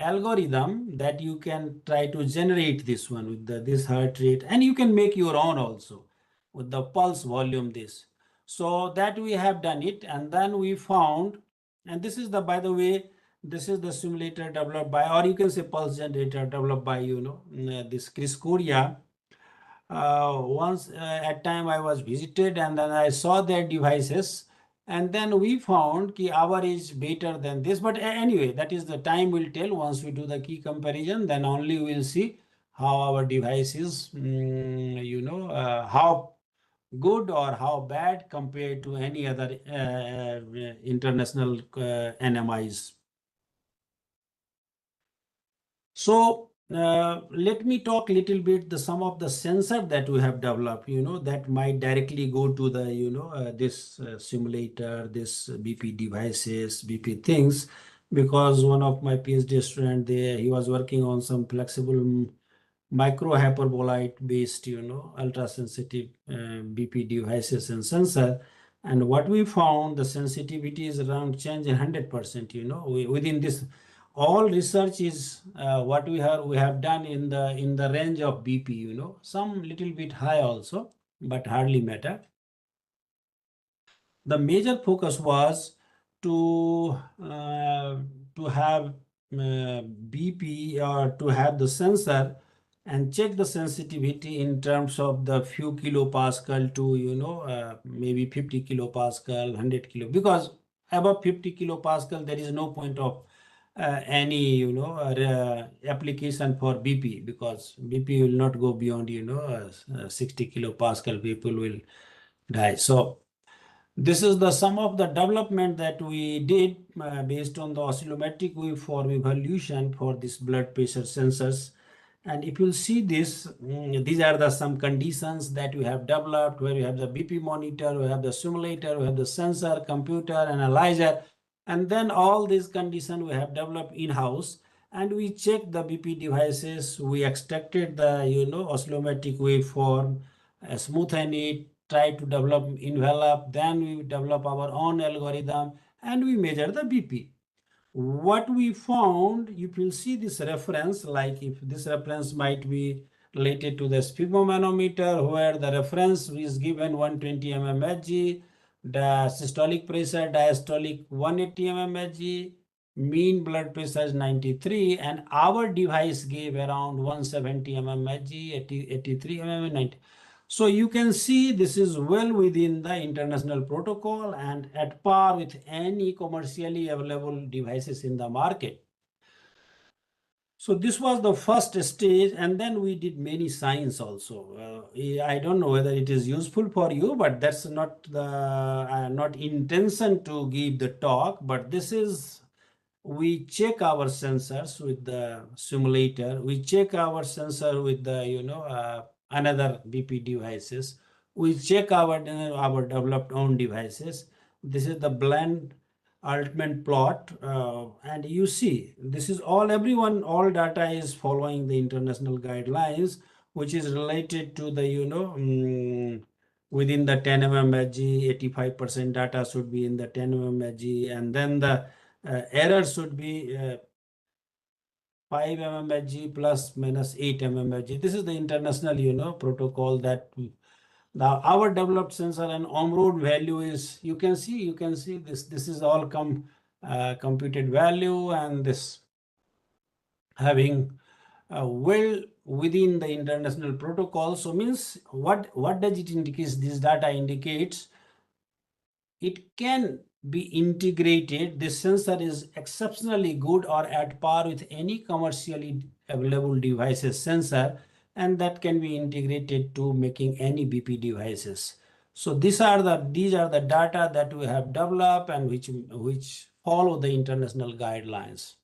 algorithm that you can try to generate this one with this heart rate, and you can make your own also with the pulse volume this. So that we have done it, and then we found, and this is by the way, this is the simulator developed by, or you can say pulse generator developed by, this Chris Korea. Once at time I was visited and then I saw their devices, and then we found that our is better than this. But anyway, that is the time will tell. Once we do the key comparison, then only we'll see how our device is, how good or how bad compared to any other international NMIs. So let me talk a little bit the some of the sensor that we have developed, that might directly go to the, this simulator, this BP devices, BP things, because one of my PhD student there, he was working on some flexible microhyperbolite based, ultra sensitive BP devices and sensor. And what we found, the sensitivity is around change in 100%, within this. All research is what we have done in the range of BP, some little bit high also, but hardly matter. The major focus was to uh, to have BP, or to have the sensor and check the sensitivity in terms of the few kilopascal to maybe 50 kilopascal, 100 kilo, because above 50 kilopascal there is no point of any application for BP, because BP will not go beyond 60 kilopascal, people will die. So this is the sum of the development that we did based on the oscillometric waveform evolution for this blood pressure sensors. And if you see this, these are the some conditions that we have developed, where we have the BP monitor, we have the simulator, we have the sensor, computer, analyzer, and then all these conditions we have developed in-house. And we checked the BP devices, we extracted the oscillometric waveform, smoothen it, try to develop envelope, then we develop our own algorithm, and we measure the BP. What we found, you will see this reference, like if this reference might be related to the sphygmomanometer, where the reference is given 120 mmHg, the systolic pressure, diastolic 180 mmHg, mean blood pressure is 93, and our device gave around 170 mmHg, 83 mm. So you can see this is well within the international protocol and at par with any commercially available devices in the market. So this was the first stage, and then we did many science also. I don't know whether it is useful for you, but that's not the not intention to give the talk. But this is, we check our sensors with the simulator. We check our sensor with the another BP devices. We check our developed own devices. This is the blend ultimate plot, and you see this is all data is following the international guidelines, which is related to the within the 10 mmHg, 85% data should be in the 10 mmHg, and then the error should be 5 mmHg plus minus 8 mmHg. This is the international protocol that our developed sensor and on-road value is, you can see this is all computed value, and this having well within the international protocol. So means what does it indicate? This data indicates it can be integrated. This sensor is exceptionally good or at par with any commercially available devices sensor, and that can be integrated to making any BP devices. So these are the data that we have developed and which follow the international guidelines.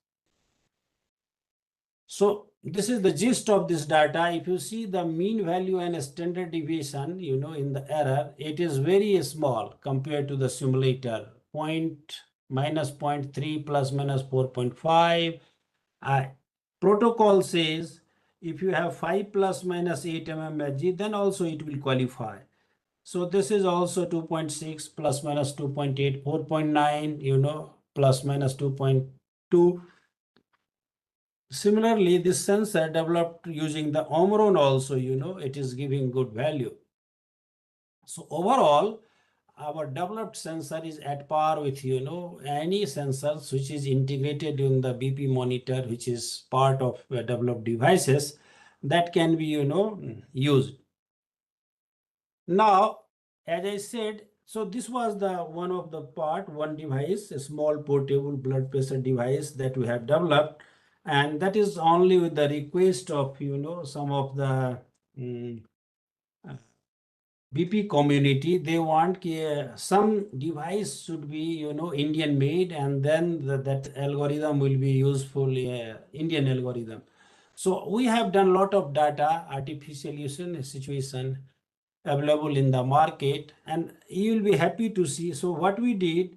So this is the gist of this data. If you see the mean value and standard deviation, in the error, it is very small compared to the simulator. Minus 0.3 plus minus 4.5. Protocol says if you have 5 plus minus 8 mmHg, then also it will qualify. So this is also 2.6 plus minus 2.8, 4.9, plus minus 2.2. Similarly, this sensor developed using the Omron also, it is giving good value. So overall, our developed sensor is at par with, any sensors which is integrated in the BP monitor, which is part of developed devices that can be, used. Now, as I said, so this was the one device, a small portable blood pressure device that we have developed. And that is only with the request of, some of the BP community. They want some device should be, Indian made, and then that algorithm will be useful, Indian algorithm. So we have done a lot of data, artificial situation available in the market, and you will be happy to see. So what we did,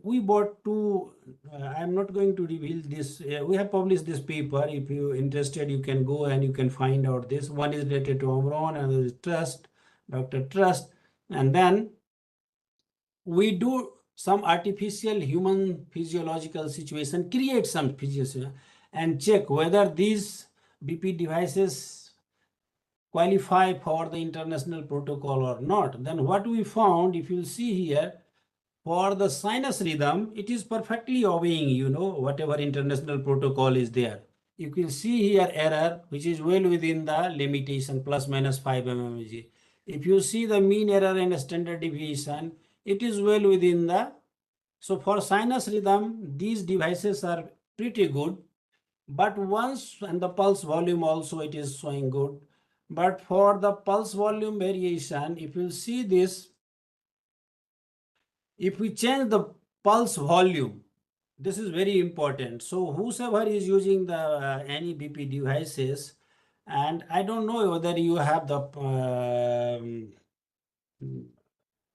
we bought two, I'm not going to reveal this. We have published this paper. If you're interested, you can go and you can find out this. One is related to Omron, another is Trust, Dr. Trust. And then we do some artificial human physiological situation, create some physiology and check whether these BP devices qualify for the international protocol or not. Then what we found, if you see here, for the sinus rhythm, it is perfectly obeying, whatever international protocol is there. You can see here error, which is well within the limitation, plus minus 5 mmHg. If you see the mean error and standard deviation, it is well within the. So for sinus rhythm, these devices are pretty good. But once, and the pulse volume also it is showing good. But for the pulse volume variation, if you see this, if we change the pulse volume, this is very important. So whosoever is using the any BP devices, and I don't know whether you have the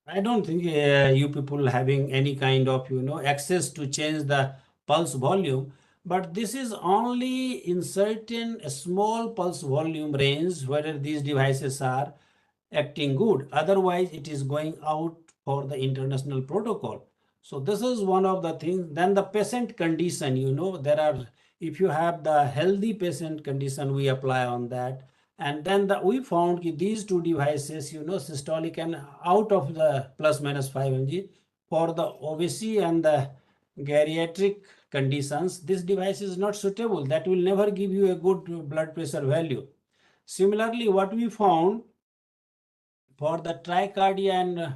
I don't think you people having any kind of access to change the pulse volume, but this is only in certain small pulse volume range whether these devices are acting good. Otherwise, it is going out for the international protocol. So this is one of the things. Then the patient condition, there are, if you have the healthy patient condition, we apply on that. And then we found these two devices, systolic and out of the plus minus 5 mg for the obesity and the geriatric conditions, this device is not suitable. That will never give you a good blood pressure value. Similarly, what we found for the tricardia and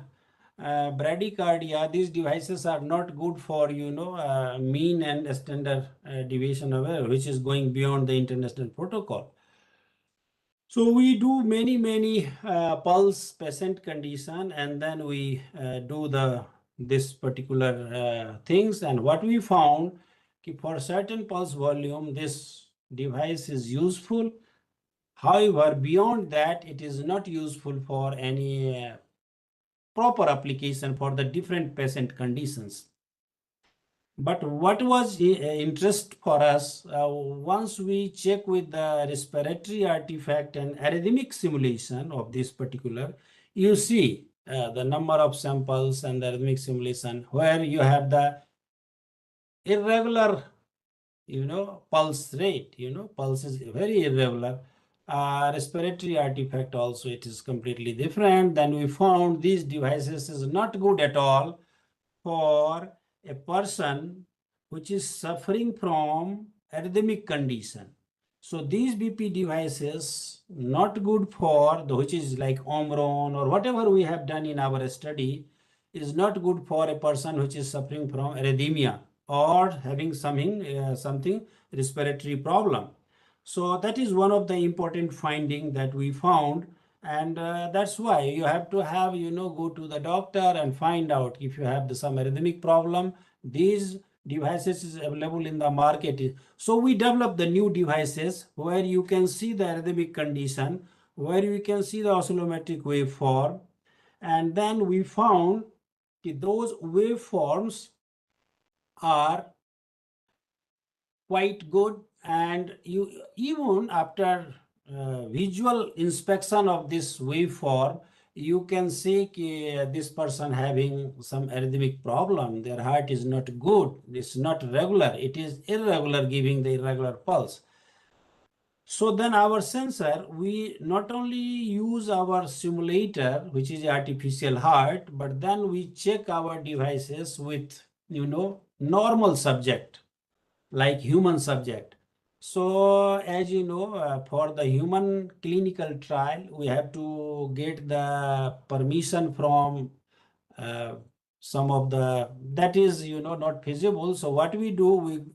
bradycardia, these devices are not good for mean and standard deviation of error, which is going beyond the international protocol. So we do many pulse patient condition, and then we do this particular things. And what we found, for certain pulse volume, this device is useful. However, beyond that, it is not useful for any proper application for the different patient conditions. But what was interest for us, once we check with the respiratory artifact and arrhythmic simulation of this particular, you see the number of samples and the arrhythmic simulation where you have the irregular, pulse rate, pulse is very irregular. Respiratory artifact also, it is completely different. Then we found these devices is not good at all for a person which is suffering from arrhythmic condition. So these BP devices not good for which is like Omron or whatever we have done in our study is not good for a person which is suffering from arrhythmia or having something respiratory problem. So that is one of the important finding that we found, and that's why you have to have go to the doctor and find out if you have some arrhythmic problem. These devices is available in the market. So we develop the new devices where you can see the arrhythmic condition, where you can see the oscillometric waveform, and then we found those waveforms are quite good, and you even after visual inspection of this waveform, you can see this person having some arrhythmic problem. Their heart is not good. It's not regular. It is irregular, giving the irregular pulse. So then our sensor, we not only use our simulator, which is artificial heart, but then we check our devices with, normal subject, like human subject. So as you know, for the human clinical trial, we have to get the permission from uh, some of the, that is, not feasible. So what we do,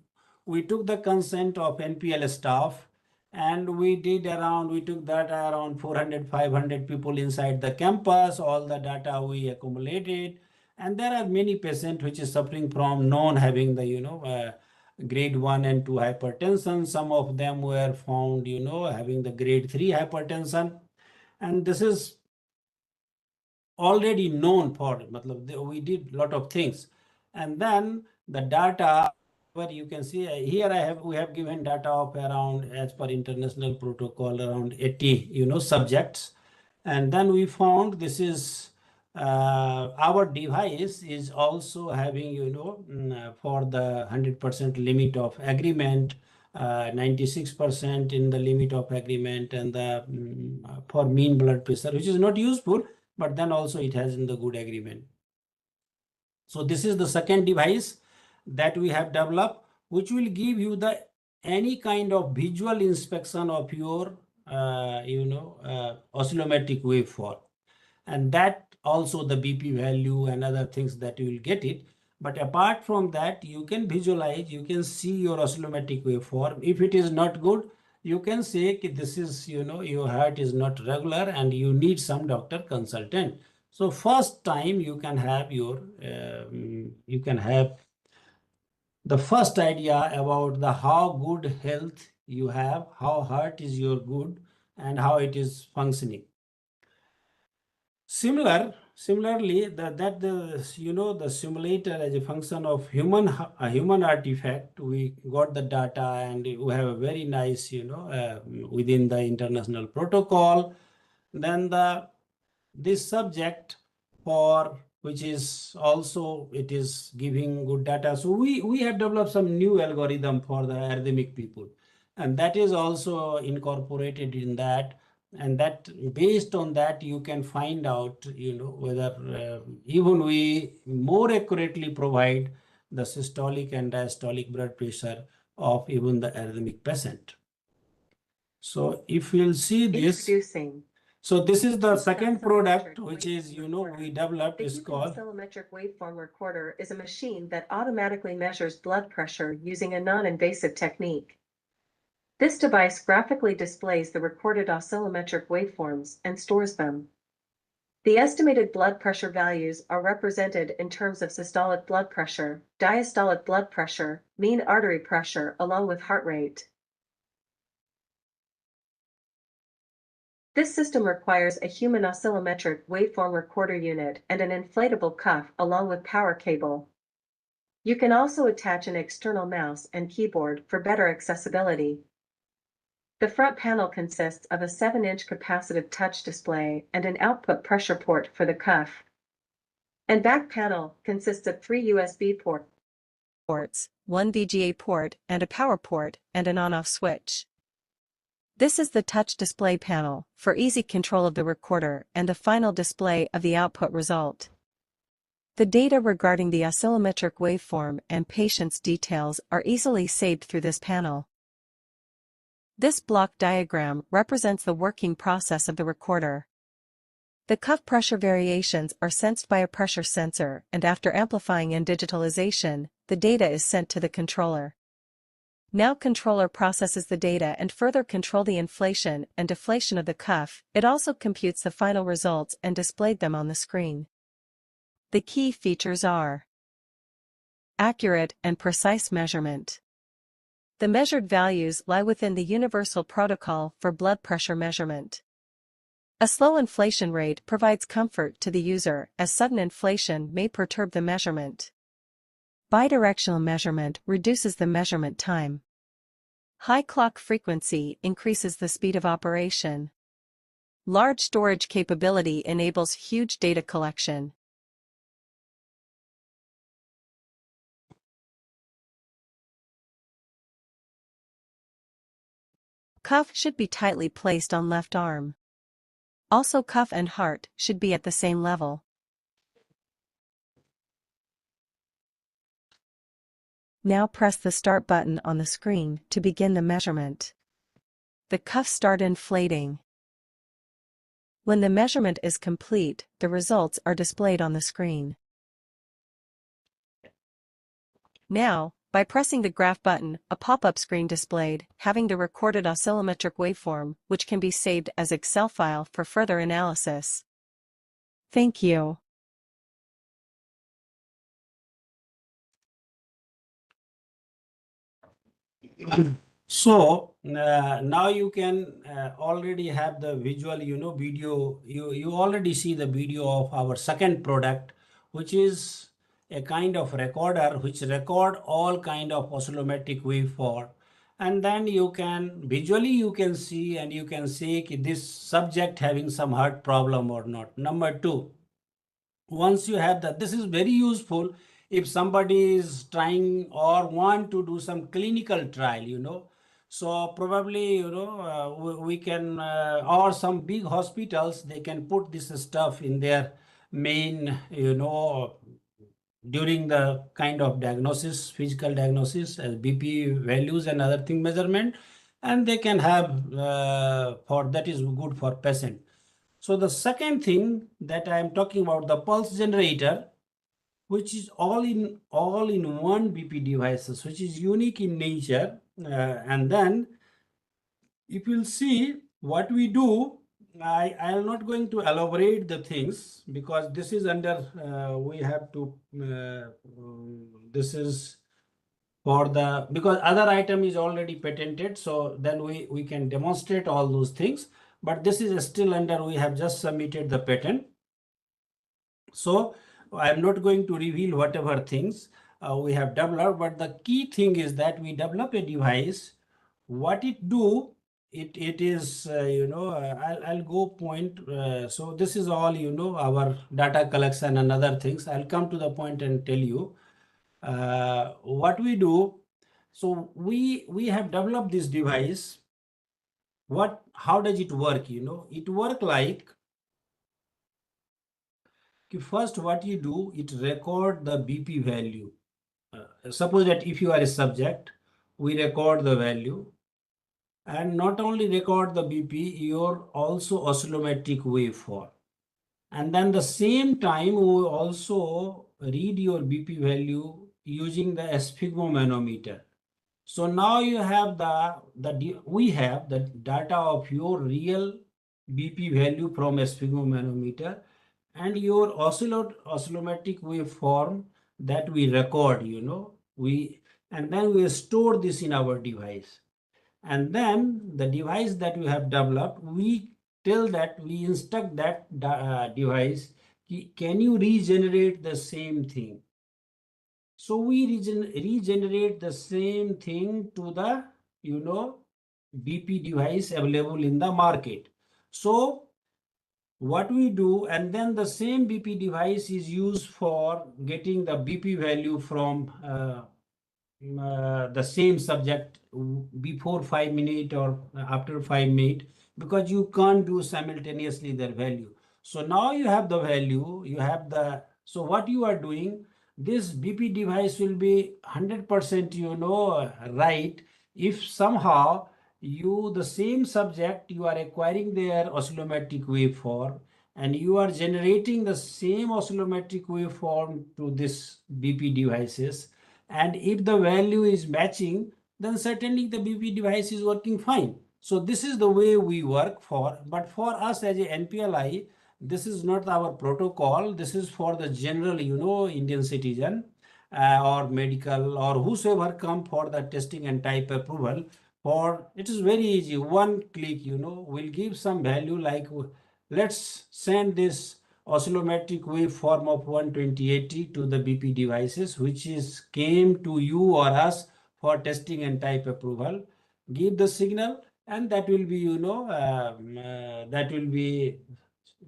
we took the consent of NPL staff, and we took that around 400, 500 people inside the campus, all the data we accumulated. And there are many patients which is suffering from non having the, grade 1 and 2 hypertension. Some of them were found, having the grade 3 hypertension. And this is already known for, we did a lot of things. And then the data, where you can see here we have given data of around, as per international protocol, around 80, subjects. And then we found this is our device is also having, for the 100% limit of agreement, 96% in the limit of agreement, and the for mean blood pressure, which is not useful, but then also it has in the good agreement. So this is the second device that we have developed, which will give you the any kind of visual inspection of your oscillometric waveform, and that also the BP value and other things that you will get it. But apart from that, you can visualize, you can see your oscillometric waveform. If it is not good, you can say this is, your heart is not regular and you need some doctor consultant. So first time you can have the first idea about the how good health you have, how heart is your good, and how it is functioning. Similarly, the simulator as a function of a human artifact, we got the data and we have a very nice, within the international protocol. Then this subject for which is also it is giving good data. So we have developed some new algorithm for the arrhythmic people, and that is also incorporated in that. And that based on that you can find out, whether even we more accurately provide the systolic and diastolic blood pressure of even the arrhythmic patient. So if you'll see this, so this is the second product, which is, we developed, is called. The oscillometric waveform recorder is a machine that automatically measures blood pressure using a non-invasive technique. This device graphically displays the recorded oscillometric waveforms and stores them. The estimated blood pressure values are represented in terms of systolic blood pressure, diastolic blood pressure, mean artery pressure, along with heart rate. This system requires a human oscillometric waveform recorder unit and an inflatable cuff along with power cable. You can also attach an external mouse and keyboard for better accessibility. The front panel consists of a 7-inch capacitive touch display and an output pressure port for the cuff. And back panel consists of 3 USB ports, 1 VGA port and a power port and an on-off switch. This is the touch display panel for easy control of the recorder and the final display of the output result. The data regarding the oscillometric waveform and patient's details are easily saved through this panel. This block diagram represents the working process of the recorder. The cuff pressure variations are sensed by a pressure sensor, and after amplifying and digitalization, the data is sent to the controller. Now controller processes the data and further control the inflation and deflation of the cuff. It also computes the final results and displayed them on the screen. The key features are accurate and precise measurement. The measured values lie within the universal protocol for blood pressure measurement. A slow inflation rate provides comfort to the user, as sudden inflation may perturb the measurement. Bidirectional measurement reduces the measurement time. High clock frequency increases the speed of operation. Large storage capability enables huge data collection. Cuff should be tightly placed on left arm. Also, cuff and heart should be at the same level. Now press the start button on the screen to begin the measurement. The cuffs start inflating. When the measurement is complete, the results are displayed on the screen. Now, by pressing the graph button, a pop-up screen displayed, having the recorded oscillometric waveform, which can be saved as Excel file for further analysis. Thank you. So now you can already have the visual, video. You already see the video of our second product, which is a kind of recorder which record all kind of oscillometric waveform. And then you can visually you can see and you can say this subject having some heart problem or not. Number two, once you have that, this is very useful if somebody is trying or want to do some clinical trial. So probably, we can, or some big hospitals, they can put this stuff in their main, during the kind of diagnosis, physical diagnosis, as BP values and other thing measurement, and they can have, for that is good for patient. So the second thing that I am talking about, the pulse generator, which is all in one BP devices, which is unique in nature. And then if you'll see what we do, I am not going to elaborate the things because this is under, we have to, this is for the, because other item is already patented. So then we can demonstrate all those things, but this is still under, we have just submitted the patent. So I'm not going to reveal whatever things we have developed, but the key thing is that we develop a device. What it do, it is, I'll go point. So this is all, our data collection and other things. I'll come to the point and tell you what we do. So we have developed this device. How does it work? It work like, first what you do, it record the BP value. Suppose that if you are a subject, we record the value, and not only record the BP, your also oscillometric waveform. And then the same time, we also read your BP value using the sphygmomanometer. So now you have we have the data of your real BP value from sphygmomanometer and your oscillometric waveform that we record, and then we store this in our device. And then the device that we have developed, we instruct that device, can you regenerate the same thing? So we regenerate the same thing to the, BP device available in the market. So what we do, and then the same BP device is used for getting the BP value from the same subject before 5 minutes or after 5 minutes, because you can't do simultaneously their value. So now you have the value, so what you are doing, this BP device will be 100%, right, if somehow the same subject, you are acquiring their oscillometric waveform and you are generating the same oscillometric waveform to this BP devices. And if the value is matching, then certainly the BP device is working fine. So this is the way we work for, but for us as a NPLI, this is not our protocol. This is for the general, Indian citizen or medical or whosoever come for the testing and type approval. For it is very easy. One click, will give some value like, let's send this oscillometric waveform of 12080 to the BP devices, which came to you or us for testing and type approval. Give the signal, and that will be, that will be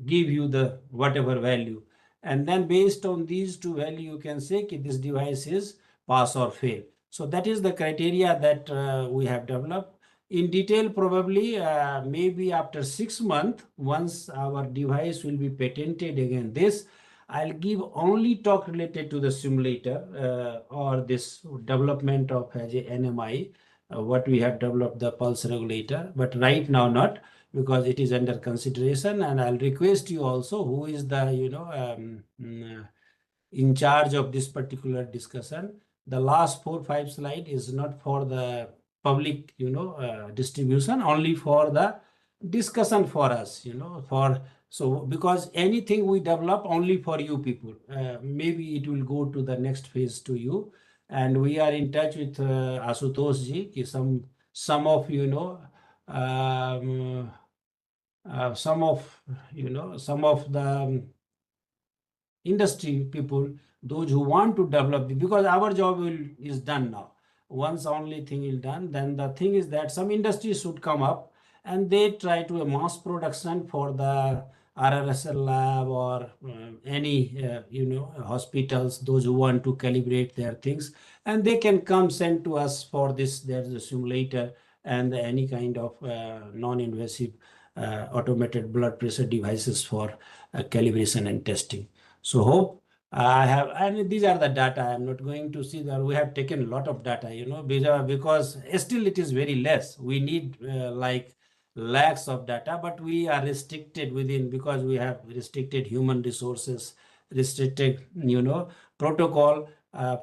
give you the whatever value. And then based on these two values, you can say this device is pass or fail. So that is the criteria that we have developed. In detail, probably maybe after 6 months, once our device will be patented again, I'll give only talk related to the simulator or this development of as a NMI, what we have developed the pulse regulator, but right now not, because it is under consideration. And I'll request you also, who is the, in charge of this particular discussion. The last 4-5 slide is not for the public, distribution, only for the discussion for us, so because anything we develop only for you people, maybe it will go to the next phase to you. and we are in touch with Asutosh ji. Some of um, some of the industry people, those who want to develop because our job is done now. Once only thing is done, then the thing is that some industries should come up and they try to a mass production for the RRSL lab or any hospitals, those who want to calibrate their things, and they can come send to us for this. There's a simulator and any kind of non-invasive automated blood pressure devices for calibration and testing. So hope I have, and these are the data. I'm not going to see that we have taken a lot of data, because still it is very less. We need like lakhs of data, but we are restricted within because we have restricted human resources, restricted, protocol.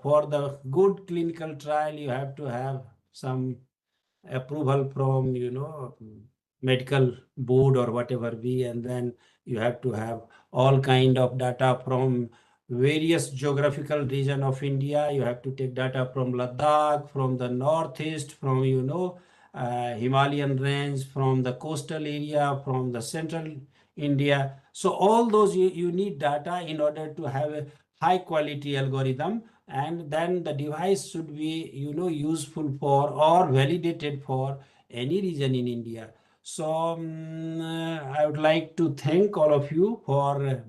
For the good clinical trial, you have to have some approval from medical board or whatever be, and then you have to have all kind of data from various geographical region of India. You have to take data from Ladakh, from the northeast, from Himalayan range, from the coastal area, from the central India. So all those you need data in order to have a high quality algorithm, and then the device should be useful for or validated for any region in India. So I would like to thank all of you for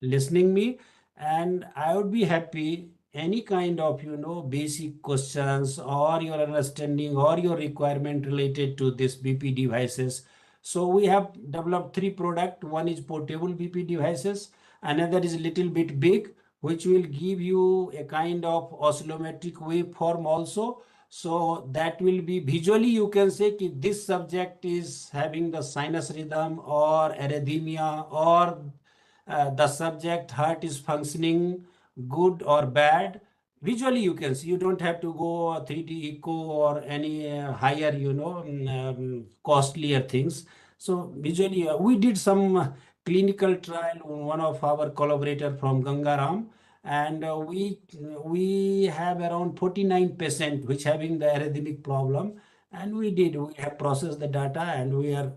listening me, and I would be happy any kind of basic questions or your understanding or your requirement related to this BP devices. So we have developed 3 products. One is portable BP devices, another is a little bit big, which will give you a kind of oscillometric waveform also. So that will be visually you can say that this subject is having the sinus rhythm or arrhythmia, or the subject heart is functioning good or bad. Visually you can see, you don't have to go 3D echo or any higher costlier things. So visually we did some clinical trial on one of our collaborator from Gangaram, and we have around 49% which having the arrhythmic problem, and we have processed the data and we are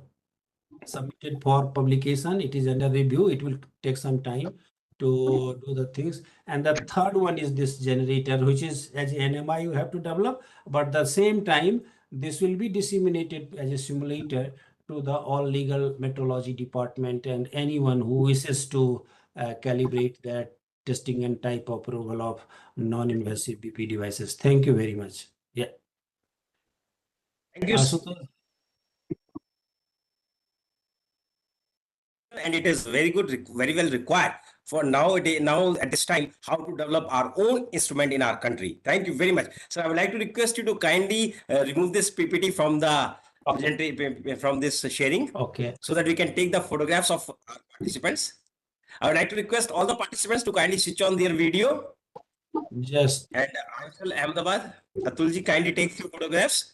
submitted for publication. It is under review. It will take some time to do the things. And the third one is this generator, which is as NMI you have to develop, but the same time this will be disseminated as a simulator to the all legal metrology department and anyone who wishes to calibrate that testing and type approval of non-invasive BP devices. Thank you very much. Yeah. Thank you. Ashutosh? And it is very good, very well required for nowadays, now at this time, how to develop our own instrument in our country. Thank you very much. So I would like to request you to kindly remove this PPT from the from this sharing, Okay. so that we can take the photographs of our participants. I would like to request all the participants to kindly switch on their video. Just And Ansel Ahmedabad, Atulji, kindly take few photographs.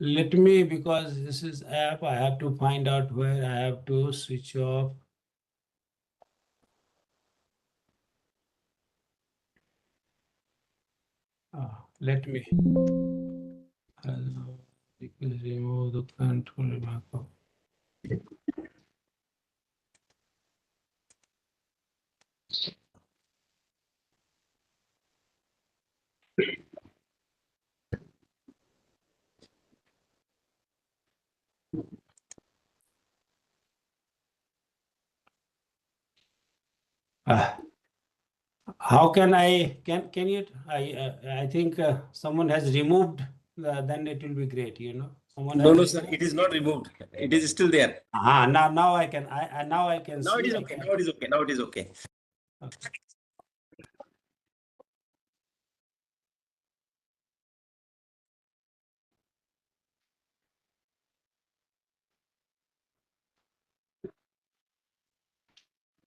let me, because this is app, I have to find out where I have to switch off. Let me remove the control markup. How can I can you I think someone has removed then it will be great, someone No, has no, sir, it is not removed. It is still there. now I can now I can Now it see. is okay. Now it is okay. Now it is okay. Okay.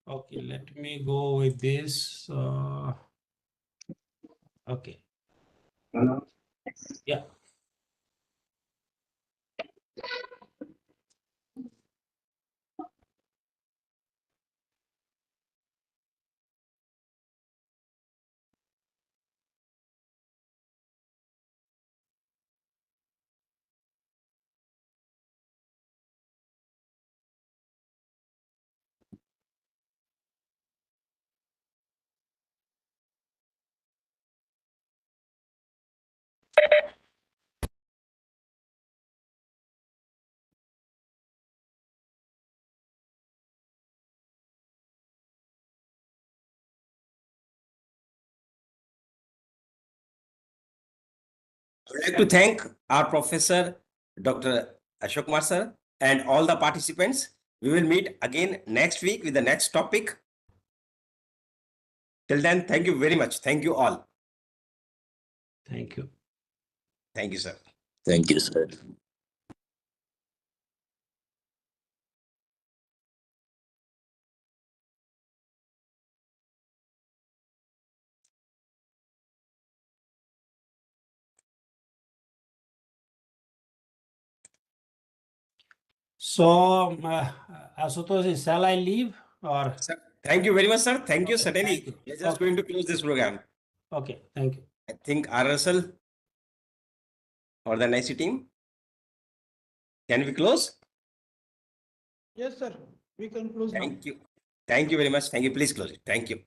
Okay, let me go with this. Okay. Yeah. I would like to thank our professor, Dr. Ashok Kumar sir, and all the participants. We will meet again next week with the next topic. Till then, thank you very much. Thank you all. Thank you. Thank you, sir. Thank you, sir. So, Asutosh, shall I leave or? Sir, thank you very much, sir. Thank you, Okay, certainly. thank you. We're just Okay. going to close this program. Okay, thank you. I think RSL or the NIC team. Can we close? Yes, sir. We can close now. Thank you. Thank you very much. Thank you. Please close it. Thank you.